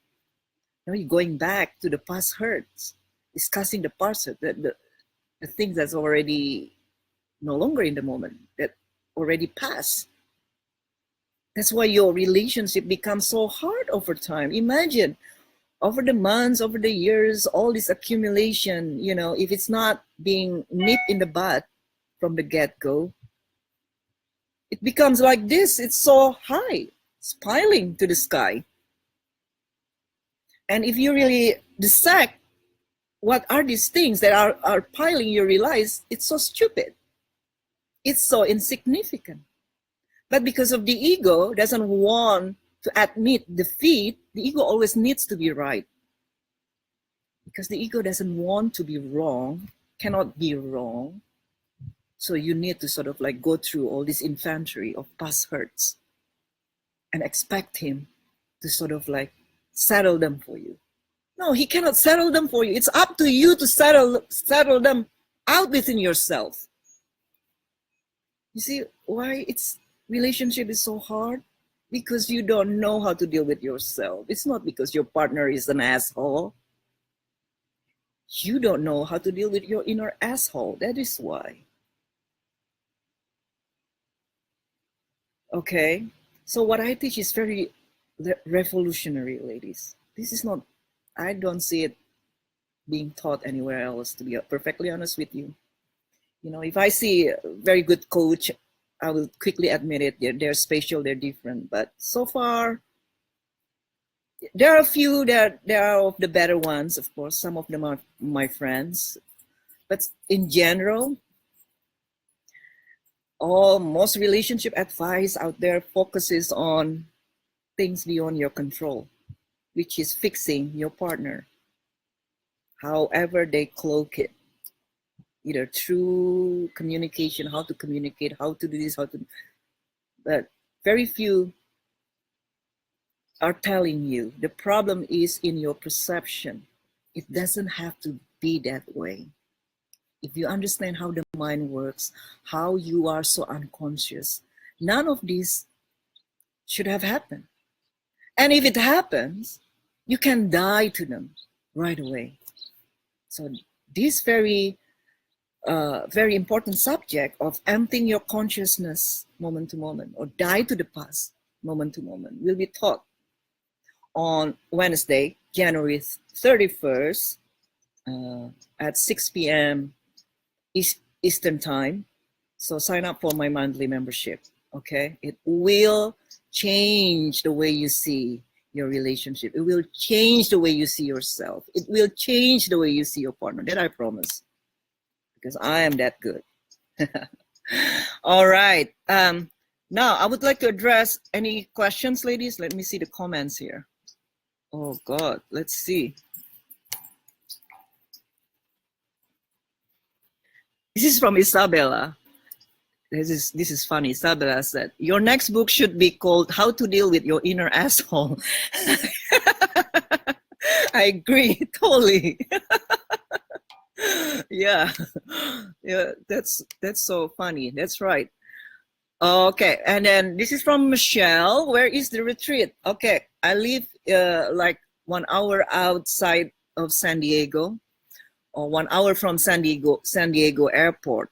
now you're going back to the past hurts, discussing the past hurt, the things that's already no longer in the moment, that already passed. That's why your relationship becomes so hard over time. Imagine, over the months, over the years, all this accumulation, if it's not being nipped in the bud from the get-go, it becomes like this. It's so high, it's piling to the sky. And if you really dissect what are these things that are piling, you realize it's so stupid. It's so insignificant. But because of the ego doesn't want to admit defeat, the ego always needs to be right. Because the ego doesn't want to be wrong, cannot be wrong. So you need to sort of like go through all this inventory of past hurts and expect him to sort of like settle them for you. No, he cannot settle them for you. It's up to you to settle them out within yourself. You see why it's relationship is so hard? Because you don't know how to deal with yourself. It's not because your partner is an asshole. You don't know how to deal with your inner asshole. That is why. Okay, so what I teach is very revolutionary, ladies. This is not, I don't see it being taught anywhere else, to be perfectly honest with you. You know, if I see a very good coach, I will quickly admit it. They're special, they're different. But so far, there are a few that there are of the better ones, of course. Some of them are my friends. But in general, most relationship advice out there focuses on things beyond your control, which is fixing your partner, however they cloak it, either through communication, how to communicate, how to do this, but very few are telling you the problem is in your perception. It doesn't have to be that way. If you understand how the mind works, how you are so unconscious, none of this should have happened. And if it happens, you can die to them right away. So this very important subject of emptying your consciousness moment to moment, or die to the past moment to moment, will be taught on Wednesday, January 31st at 6 p.m. Eastern time. So sign up for my monthly membership, okay? It will change the way you see your relationship. It will change the way you see yourself. It will change the way you see your partner. That I promise, because I am that good. All right. Now, I would like to address any questions, ladies. Let me see the comments here. Oh, God. Let's see. This is from Isabella. This is funny. Isabella said, your next book should be called How to Deal with Your Inner Asshole. I agree, totally. Yeah, that's so funny. That's right. Okay, and then this is from Michelle. Where is the retreat? Okay, I live like 1 hour outside of San Diego, or 1 hour from San Diego Airport.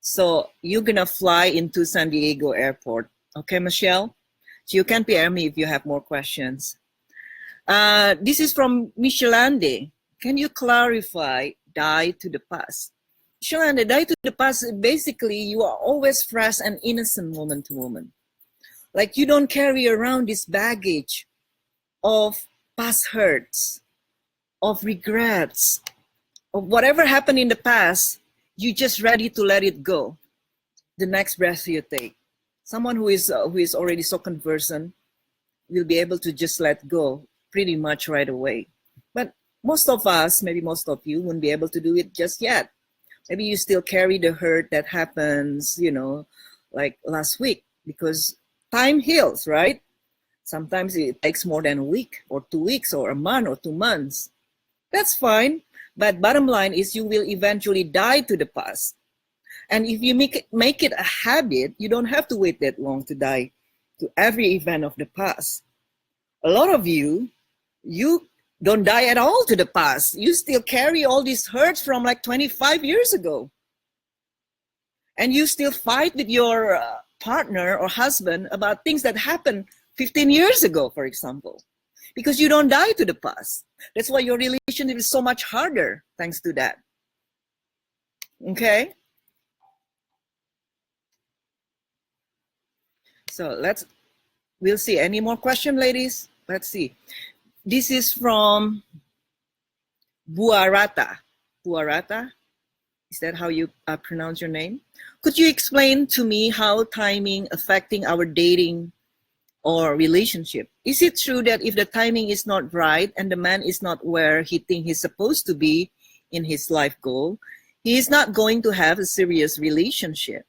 So you're gonna fly into San Diego Airport. Okay, Michelle? So you can PM me if you have more questions. This is from Michelande. Can you clarify die to the past? Michelande, die to the past, basically you are always fresh and innocent moment to moment. Like you don't carry around this baggage of past hurts, of regrets, of whatever happened in the past. You just ready to let it go the next breath you take. Someone who is already so conversant will be able to just let go pretty much right away. But most of us, maybe most of you, won't be able to do it just yet. Maybe you still carry the hurt that happens, you know, like last week, because time heals, right? Sometimes it takes more than a week or 2 weeks or a month or 2 months. That's fine. But bottom line is you will eventually die to the past. And if you make it a habit, you don't have to wait that long to die to every event of the past. A lot of you don't die at all to the past. You still carry all these hurts from like 25 years ago. And you still fight with your partner or husband about things that happened 15 years ago, for example. Because you don't die to the past. That's why your relationship is so much harder thanks to that. Okay? So we'll see. Any more questions, ladies? Let's see. This is from Buarata. Buarata? Is that how you pronounce your name? Could you explain to me how timing affecting our dating or relationship? Is it true that if the timing is not right and the man is not where he thinks he's supposed to be in his life goal, he is not going to have a serious relationship?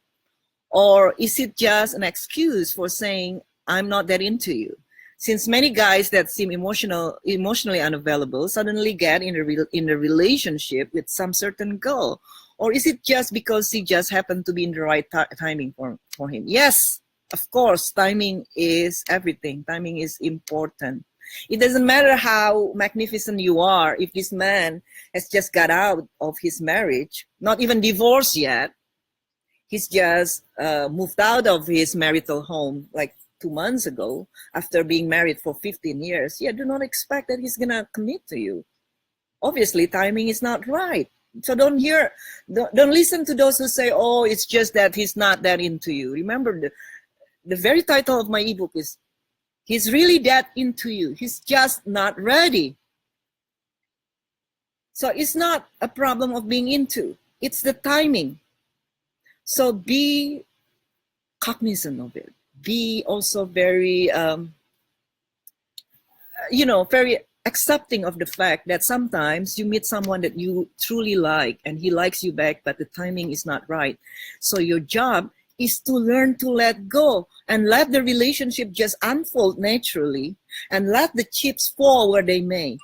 Or is it just an excuse for saying, I'm not that into you? Since many guys that seem emotionally unavailable suddenly get in a relationship with some certain girl. Or is it just because he just happened to be in the right timing for him? Yes, of course, timing is everything. Timing is important. It doesn't matter how magnificent you are. If this man has just got out of his marriage, not even divorced yet, he's just moved out of his marital home like 2 months ago after being married for 15 years. Yeah, do not expect that he's gonna commit to you. Obviously, timing is not right. So don't listen to those who say, oh, it's just that he's not that into you. Remember, the very title of my ebook is, he's really that into you. He's just not ready. So it's not a problem of being into. It's the timing. So be cognizant of it. Be also very, very accepting of the fact that sometimes you meet someone that you truly like and he likes you back, but the timing is not right. So your job is to learn to let go and let the relationship just unfold naturally and let the chips fall where they may.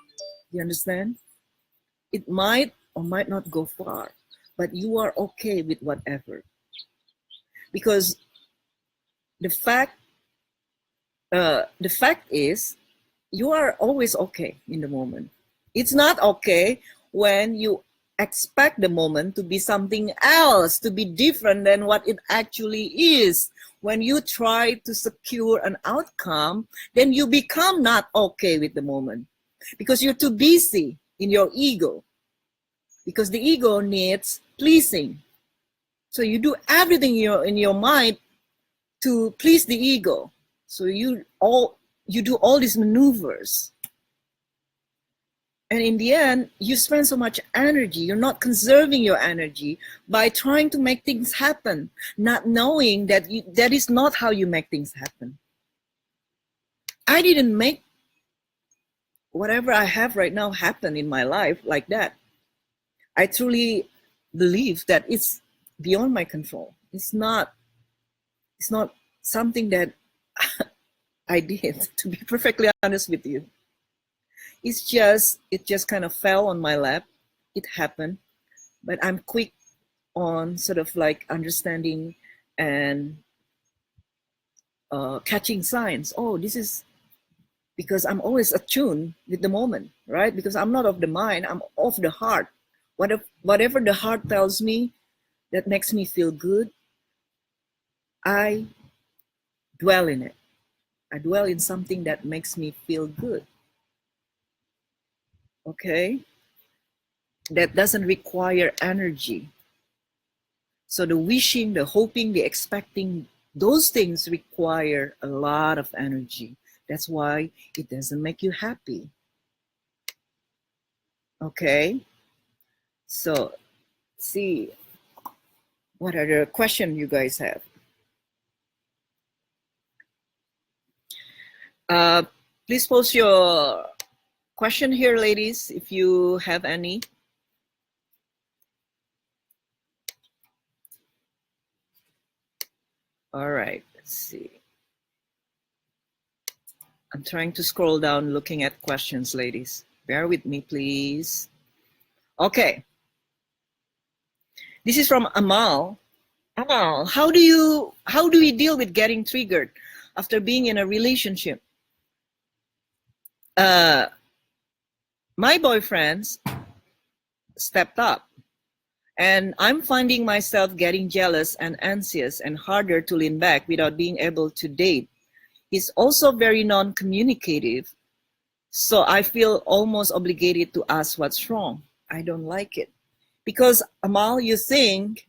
You understand? It might or might not go far, but you are okay with whatever. Because the fact is, you are always okay in the moment. It's not okay when you expect the moment to be something else, to be different than what it actually is. When you try to secure an outcome, then you become not okay with the moment because you're too busy in your ego, because the ego needs pleasing. So you do everything in your mind to please the ego. So you do all these maneuvers. And in the end, you spend so much energy. You're not conserving your energy by trying to make things happen, not knowing that that is not how you make things happen. I didn't make whatever I have right now happen in my life like that. I truly believe that it's beyond my control. It's not something that I did, to be perfectly honest with you. It just kind of fell on my lap. It happened, but I'm quick on sort of like understanding and catching signs. Oh, this is because I'm always attuned with the moment, right? Because I'm not of the mind, I'm of the heart. Whatever the heart tells me that makes me feel good, I dwell in it. I dwell in something that makes me feel good. Okay? That doesn't require energy. So the wishing, the hoping, the expecting, those things require a lot of energy. That's why it doesn't make you happy. Okay? So, see, what other question you guys have? Please post your question here, ladies, if you have any. All right, let's see. I'm trying to scroll down looking at questions, ladies. Bear with me, please. Okay. This is from Amal. Amal, how do we deal with getting triggered after being in a relationship? My boyfriends stepped up, and I'm finding myself getting jealous and anxious and harder to lean back without being able to date. He's also very non-communicative, so I feel almost obligated to ask what's wrong. I don't like it. Because, Amal, you think,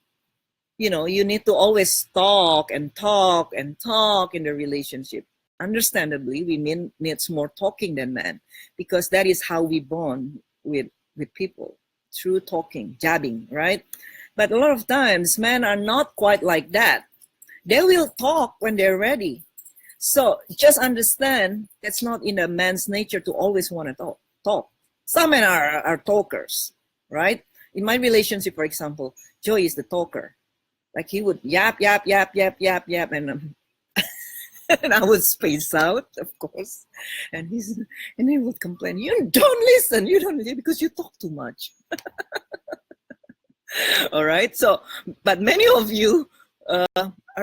you need to always talk and talk and talk in the relationship. Understandably, women needs more talking than men, because that is how we bond with people, through talking, jabbing, right? But a lot of times men are not quite like that. They will talk when they're ready. So just understand that's not in a man's nature to always want to talk. Some men are talkers, right? In my relationship, for example, Joey is the talker. Like he would yap, yap, yap, yap, yap, yap, and and I would space out, of course. And he would complain, you don't listen, because you talk too much. All right. So, but many of you are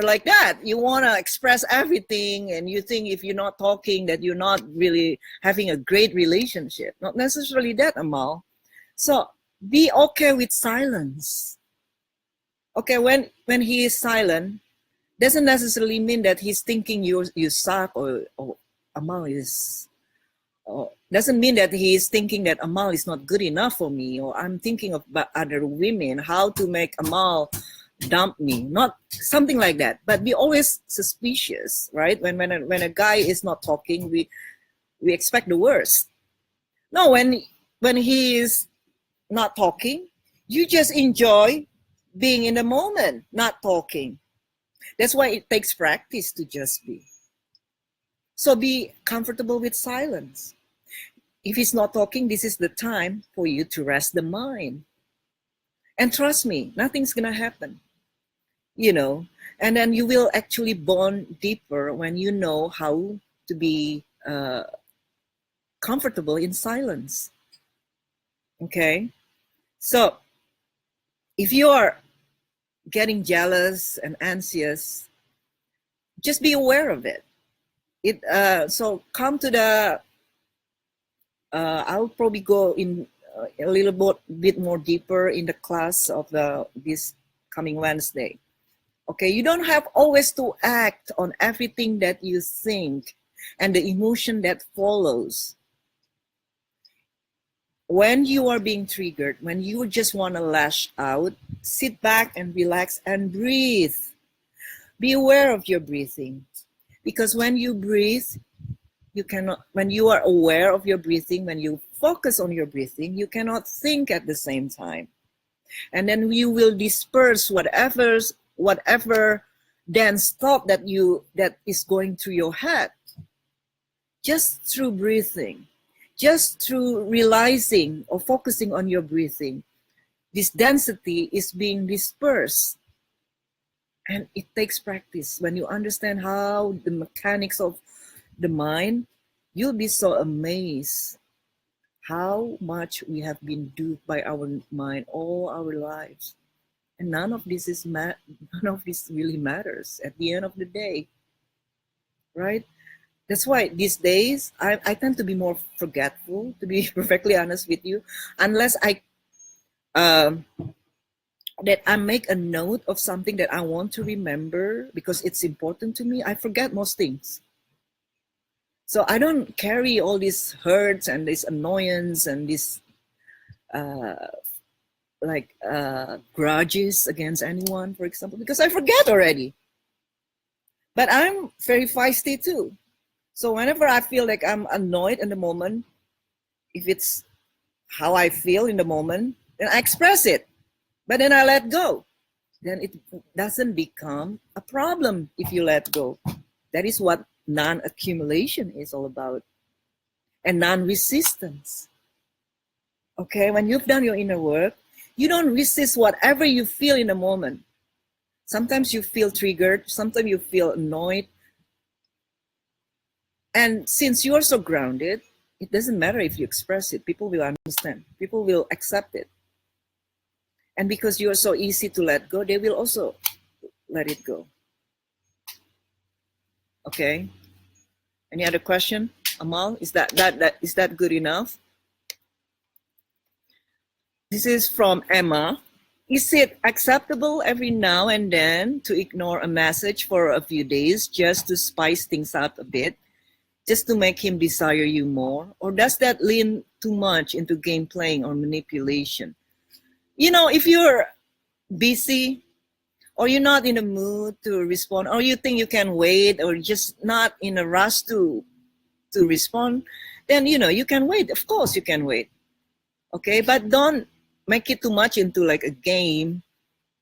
like that. You want to express everything, and you think if you're not talking, that you're not really having a great relationship. Not necessarily that, Amal. So be okay with silence. Okay, when he is silent, doesn't necessarily mean that he's thinking you suck or Amal is. Doesn't mean that he is thinking that Amal is not good enough for me, or I'm thinking of other women, how to make Amal dump me. Not something like that. But be always suspicious, right? When a guy is not talking, we expect the worst. No, when he is not talking, you just enjoy being in the moment, not talking. That's why it takes practice to just be. So be comfortable with silence. If he's not talking, this is the time for you to rest the mind. And trust me, nothing's gonna happen, and then you will actually bond deeper when you know how to be comfortable in silence. Okay? So if you are getting jealous and anxious, just be aware of it. So come to the I'll probably go in a little bit more deeper in the class of this coming Wednesday. Okay, you don't have always to act on everything that you think and the emotion that follows. When you are being triggered, when you just want to lash out, sit back and relax and breathe. Be aware of your breathing, because when you breathe, when you are aware of your breathing, when you focus on your breathing, you cannot think at the same time. And then you will disperse whatever dense thought that is going through your head. Just through breathing, just through realizing or focusing on your breathing, this density is being dispersed. And it takes practice. When you understand how the mechanics of the mind, you'll be so amazed how much we have been duped by our mind all our lives, and none of this really matters at the end of the day, right? That's why these days I tend to be more forgetful, to be perfectly honest with you, unless that I make a note of something that I want to remember because it's important to me. I forget most things. So I don't carry all these hurts and this annoyance and this grudges against anyone, for example, because I forget already. But I'm very feisty too. So whenever I feel like I'm annoyed in the moment, if it's how I feel in the moment, then I express it. But then I let go. Then it doesn't become a problem if you let go. That is what non-accumulation is all about, and non-resistance. Okay, when you've done your inner work, you don't resist whatever you feel in the moment. Sometimes you feel triggered, sometimes you feel annoyed. And since you're so grounded, it doesn't matter if you express it. People will understand. People will accept it. And because you are so easy to let go, they will also let it go. Okay. Any other question, Amal? Is that good enough? This is from Emma. Is it acceptable every now and then to ignore a message for a few days just to spice things up a bit, just to make him desire you more? Or does that lean too much into game playing or manipulation? If you're busy, or you're not in the mood to respond, or you think you can wait, or just not in a rush to respond, then you can wait. Of course you can wait. Okay, but don't make it too much into like a game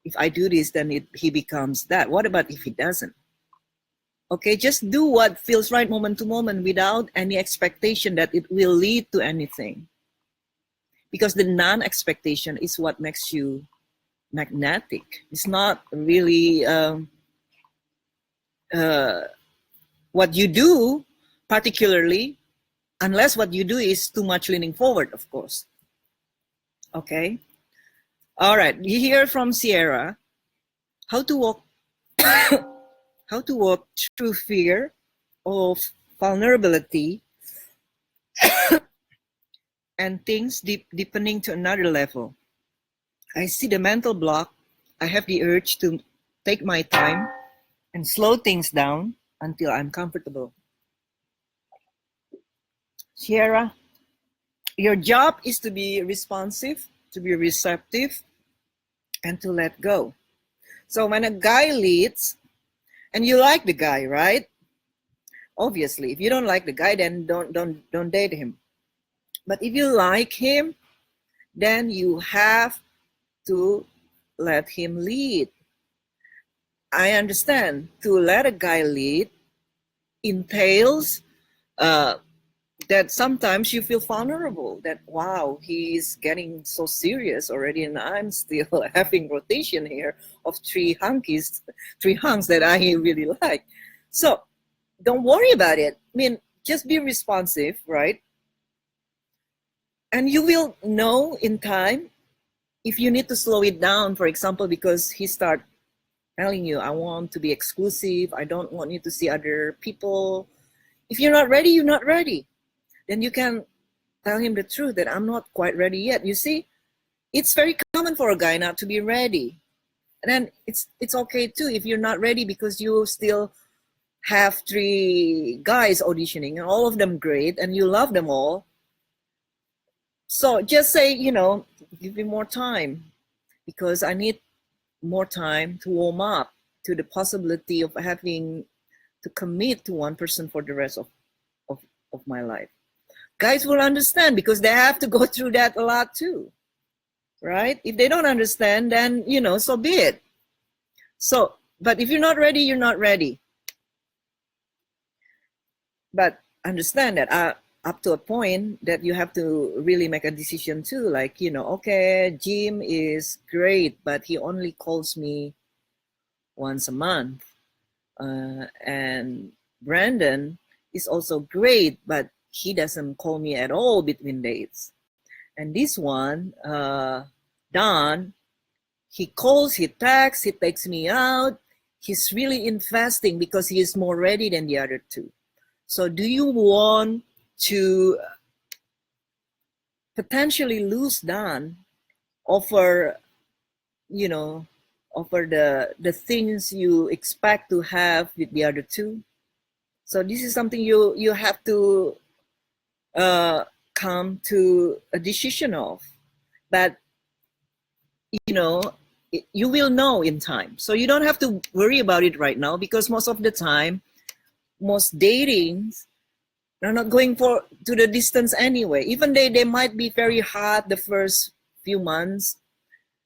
if I do this, then he becomes that. What about if he doesn't? Okay, just do what feels right moment to moment without any expectation that it will lead to anything. Because the non-expectation is what makes you magnetic. It's not really what you do particularly, unless what you do is too much leaning forward, of course. Okay. All right. You hear from Sierra how to walk how to walk through fear of vulnerability and things deepening to another level. I see the mental block. I have the urge to take my time and slow things down until I'm comfortable. Sierra, your job is to be responsive, to be receptive, and to let go. So when a guy leads, and you like the guy, right? Obviously, if you don't like the guy, then don't date him. But if you like him, then you have to let him lead. I understand to let a guy lead entails that sometimes you feel vulnerable, that wow, he's getting so serious already and I'm still having rotation here of three hunks that I really like. So don't worry about it. I mean, just be responsive, right? And you will know in time if you need to slow it down, for example, because he start telling you, I want to be exclusive, I don't want you to see other people. If you're not ready, you're not ready. Then you can tell him the truth that I'm not quite ready yet. You see, it's very common for a guy not to be ready. And then it's okay too if you're not ready because you still have 3 guys auditioning and all of them great and you love them all. So just say, give me more time because I need more time to warm up to the possibility of having to commit to one person for the rest of my life. Guys will understand because they have to go through that a lot too, right? If they don't understand, then, so be it. So, but if you're not ready, you're not ready. But understand that up to a point that you have to really make a decision too. Like, okay, Jim is great, but he only calls me once a month. And Brandon is also great, but he doesn't call me at all between dates. And this one, Don, he calls, he texts, he takes me out. He's really investing because he is more ready than the other 2. So do you want to potentially lose Don, offer the things you expect to have with the other 2? So this is something you have to come to a decision of. But you will know in time. So you don't have to worry about it right now because most of the time, most datings are not going to the distance anyway. Even they might be very hot the first few months.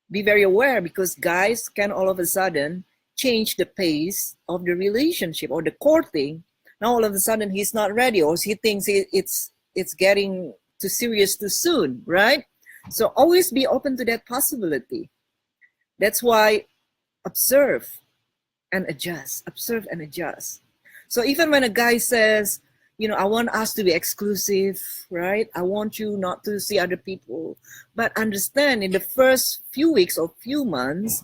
Be very aware because guys can all of a sudden change the pace of the relationship or the courting. Now all of a sudden he's not ready or he thinks it's getting too serious too soon, right? So always be open to that possibility. That's why observe and adjust, observe and adjust. So even when a guy says, I want us to be exclusive, right? I want you not to see other people. But understand in the first few weeks or few months,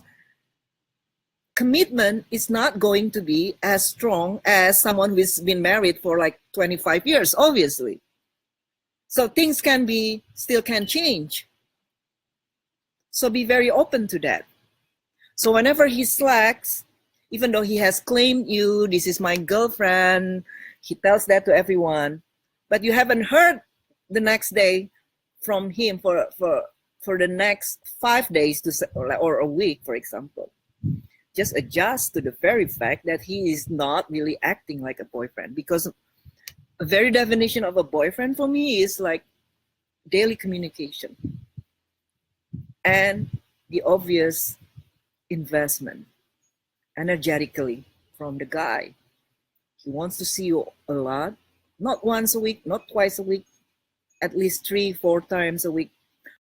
commitment is not going to be as strong as someone who's been married for like 25 years, obviously. So things still can change. So be very open to that. So whenever he slacks, even though he has claimed you, this is my girlfriend, he tells that to everyone, but you haven't heard the next day from him for the next 5 days or a week, for example. Just adjust to the very fact that he is not really acting like a boyfriend, because a very definition of a boyfriend for me is like daily communication and the obvious investment energetically from the guy. He wants to see you a lot, not once a week, not twice a week, at least 3-4 times a week,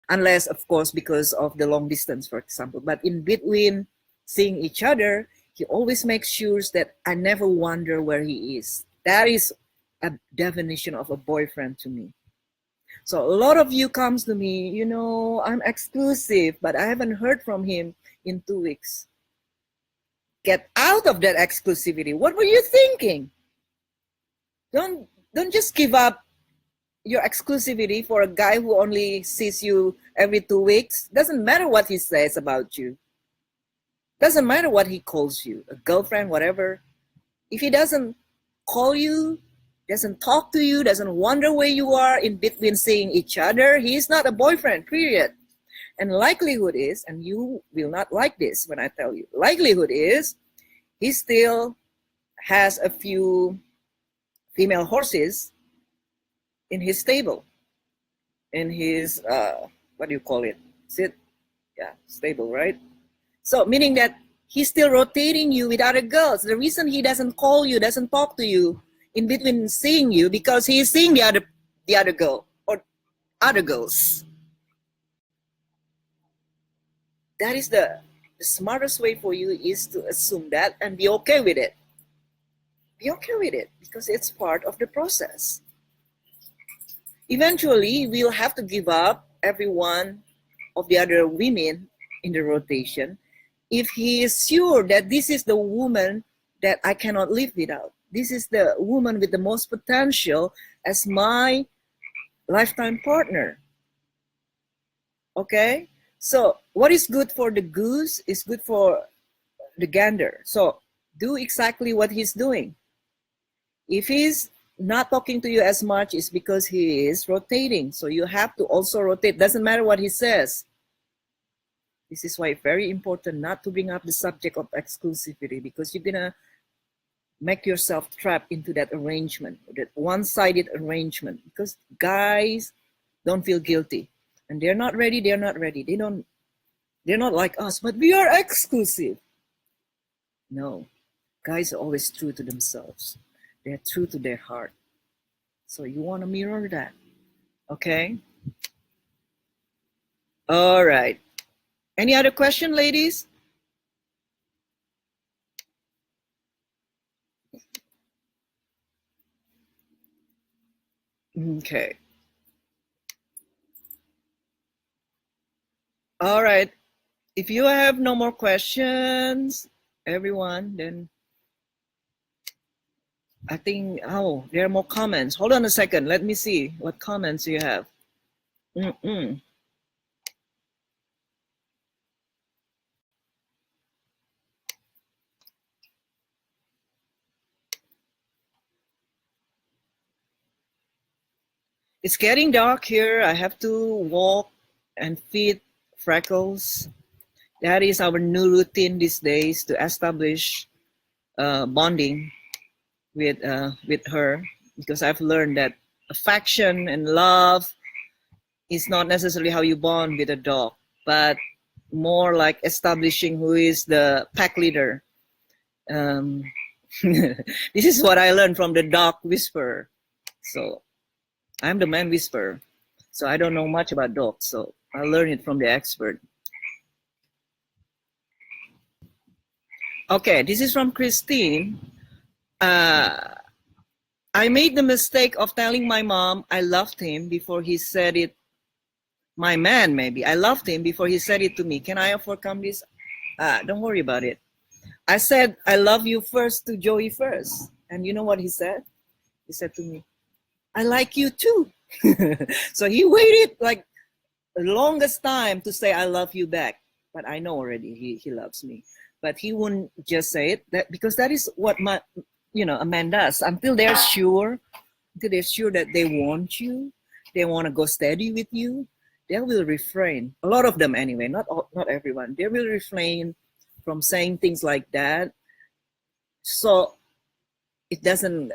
unless, of course, because of the long distance, for example. But in between seeing each other, he always makes sure that I never wonder where he is. That is a definition of a boyfriend to me. So a lot of you comes to me, you know, I'm exclusive, but I haven't heard from him in 2 weeks. Get out of that exclusivity. What were you thinking? Don't just give up your exclusivity for a guy who only sees you every 2 weeks. Doesn't matter what he says about you. Doesn't matter what he calls you, a girlfriend, whatever. If he doesn't call you, doesn't talk to you, doesn't wonder where you are in between seeing each other, he is not a boyfriend, period. And likelihood is, and you will not like this when I tell you, likelihood is he still has a few female horses in his stable, in his, what do you call it? Stable, right? So meaning that he's still rotating you with other girls. The reason he doesn't call you, doesn't talk to you in between seeing you, because he's seeing the other girl or other girls. That is the smartest way for you is to assume that and be okay with it. Be okay with it because it's part of the process. Eventually, we'll have to give up every one of the other women in the rotation if he is sure that this is the woman that I cannot live without. This is the woman with the most potential as my lifetime partner. Okay? So what is good for the goose is good for the gander. So do exactly what he's doing. If he's not talking to you as much, it's because he is rotating. So you have to also rotate. Doesn't matter what he says. This is why it's very important not to bring up the subject of exclusivity, because you're gonna make yourself trapped into that arrangement, that one-sided arrangement, because guys don't feel guilty. And they're not ready, they're not ready. They're not like us, but we are exclusive. No, guys are always true to themselves. They're true to their heart. So you want to mirror that, okay? All right. Any other question, ladies? Okay. All right. If you have no more questions, everyone, then I think, oh, there are more comments. Hold on a second. Let me see what comments you have. It's getting dark here. I have to walk and feed Freckles. That is our new routine these days, to establish bonding with her, because I've learned that affection and love is not necessarily how you bond with a dog, but more like establishing who is the pack leader. This is what I learned from the dog whisperer. So I'm the man whisperer. So I don't know much about dogs, so I learned it from the expert. Okay, this is from Christine. I made the mistake of telling my mom I loved him before he said it. My man, maybe. I loved him before he said it to me. Can I overcome this? Don't worry about it. I said, I love you first to Joey first. And you know what he said? He said to me, I like you too. So he waited like the longest time to say, I love you back. But I know already he loves me. But he wouldn't just say it, because that is what a man does. Until they're sure that they want you, they want to go steady with you, they will refrain. A lot of them anyway, not everyone. They will refrain from saying things like that. So it doesn't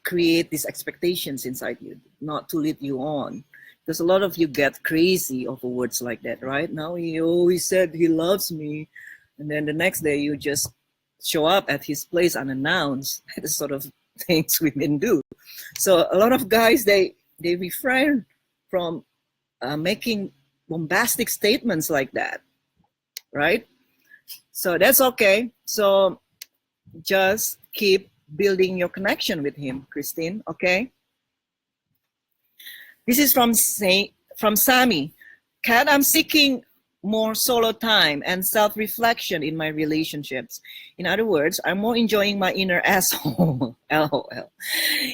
create these expectations inside you, not to lead you on. Because a lot of you get crazy over words like that, right? Now he said he loves me. and then the next day you just show up at his place unannounced. The sort of things women do. So a lot of guys, they refrain from making bombastic statements like that, right? So that's okay. So just keep building your connection with him, Christine, okay? This is from Sammy. Kat, I'm seeking more solo time and self-reflection in my relationships. In other words, I'm more enjoying my inner asshole. LOL.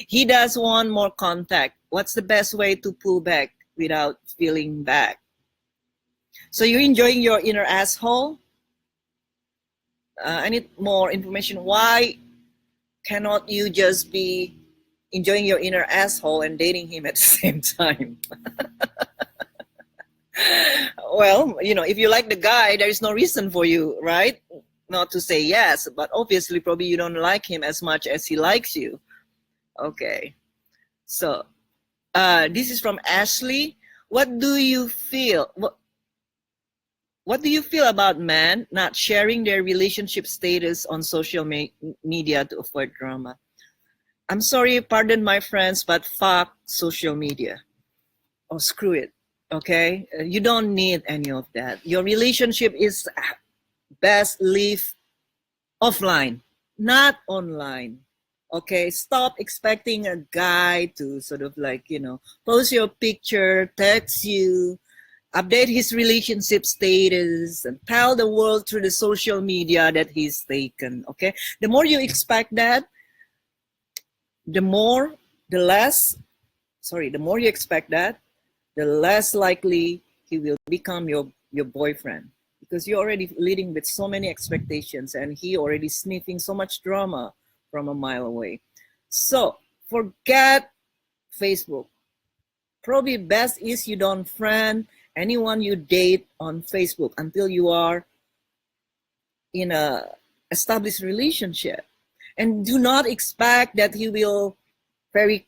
He does want more contact. What's the best way to pull back without feeling bad? So you're enjoying your inner asshole? I need more information. Why cannot you just be enjoying your inner asshole and dating him at the same time? Well, you know, if you like the guy, there is no reason for you, right? Not to say yes, but obviously probably you don't like him as much as he likes you. Okay. So this is from Ashley. What do you feel? What do you feel about men not sharing their relationship status on social media to avoid drama? I'm sorry, pardon my friends, but fuck social media. Oh, screw it, okay? You don't need any of that. Your relationship is best live offline, not online, okay? Stop expecting a guy to sort of like, you know, post your picture, text you, update his relationship status, and tell the world through the social media that he's taken, okay? The more you expect that, the more you expect that, the less likely he will become your boyfriend, because you're already leading with so many expectations and he already sniffing so much drama from a mile away. So forget Facebook. Probably best is you don't friend anyone you date on Facebook until you are in a established relationship. And do not expect that he will very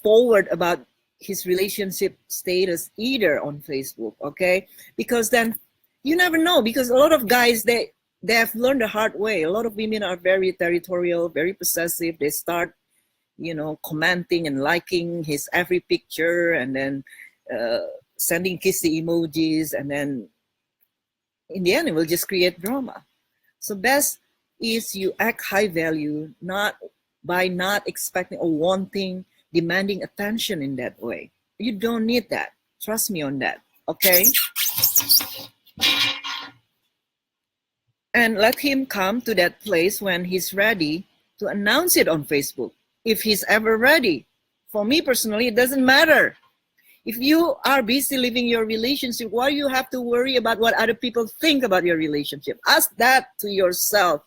forward about his relationship status either on Facebook, okay? Because then you never know, because a lot of guys, they have learned the hard way. A lot of women are very territorial, very possessive. They start, you know, commenting and liking his every picture, and then sending kissy emojis, and then in the end it will just create drama. So best is you act high value, not by not expecting or wanting, demanding attention in that way. You don't need that. Trust me on that, okay? And let him come to that place when he's ready to announce it on Facebook, if he's ever ready. For me personally, it doesn't matter. If you are busy living your relationship, why do you have to worry about what other people think about your relationship? Ask that to yourself.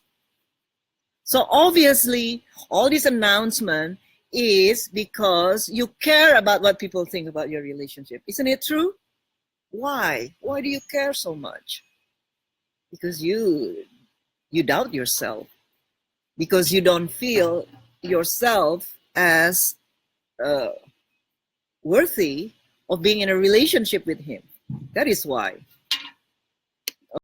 So obviously, all this announcement is because you care about what people think about your relationship. Isn't it true? Why? Why do you care so much? Because you doubt yourself. Because you don't feel yourself as worthy of being in a relationship with him. That is why.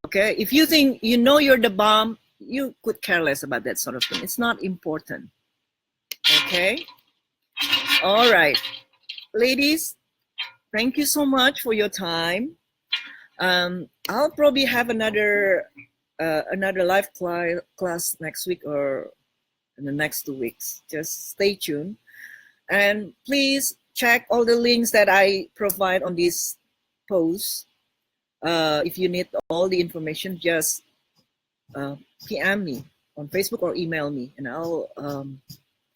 Okay? If you think you know you're the bomb, you could care less about that sort of thing. It's not important. Okay? All right. Ladies, thank you so much for your time. I'll probably have another live class next week or in the next 2 weeks. Just stay tuned. And please check all the links that I provide on this post. If you need all the information, just PM me on Facebook or email me, and I'll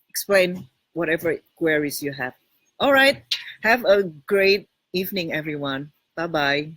explain whatever queries you have. All right. Have a great evening, everyone. Bye-bye.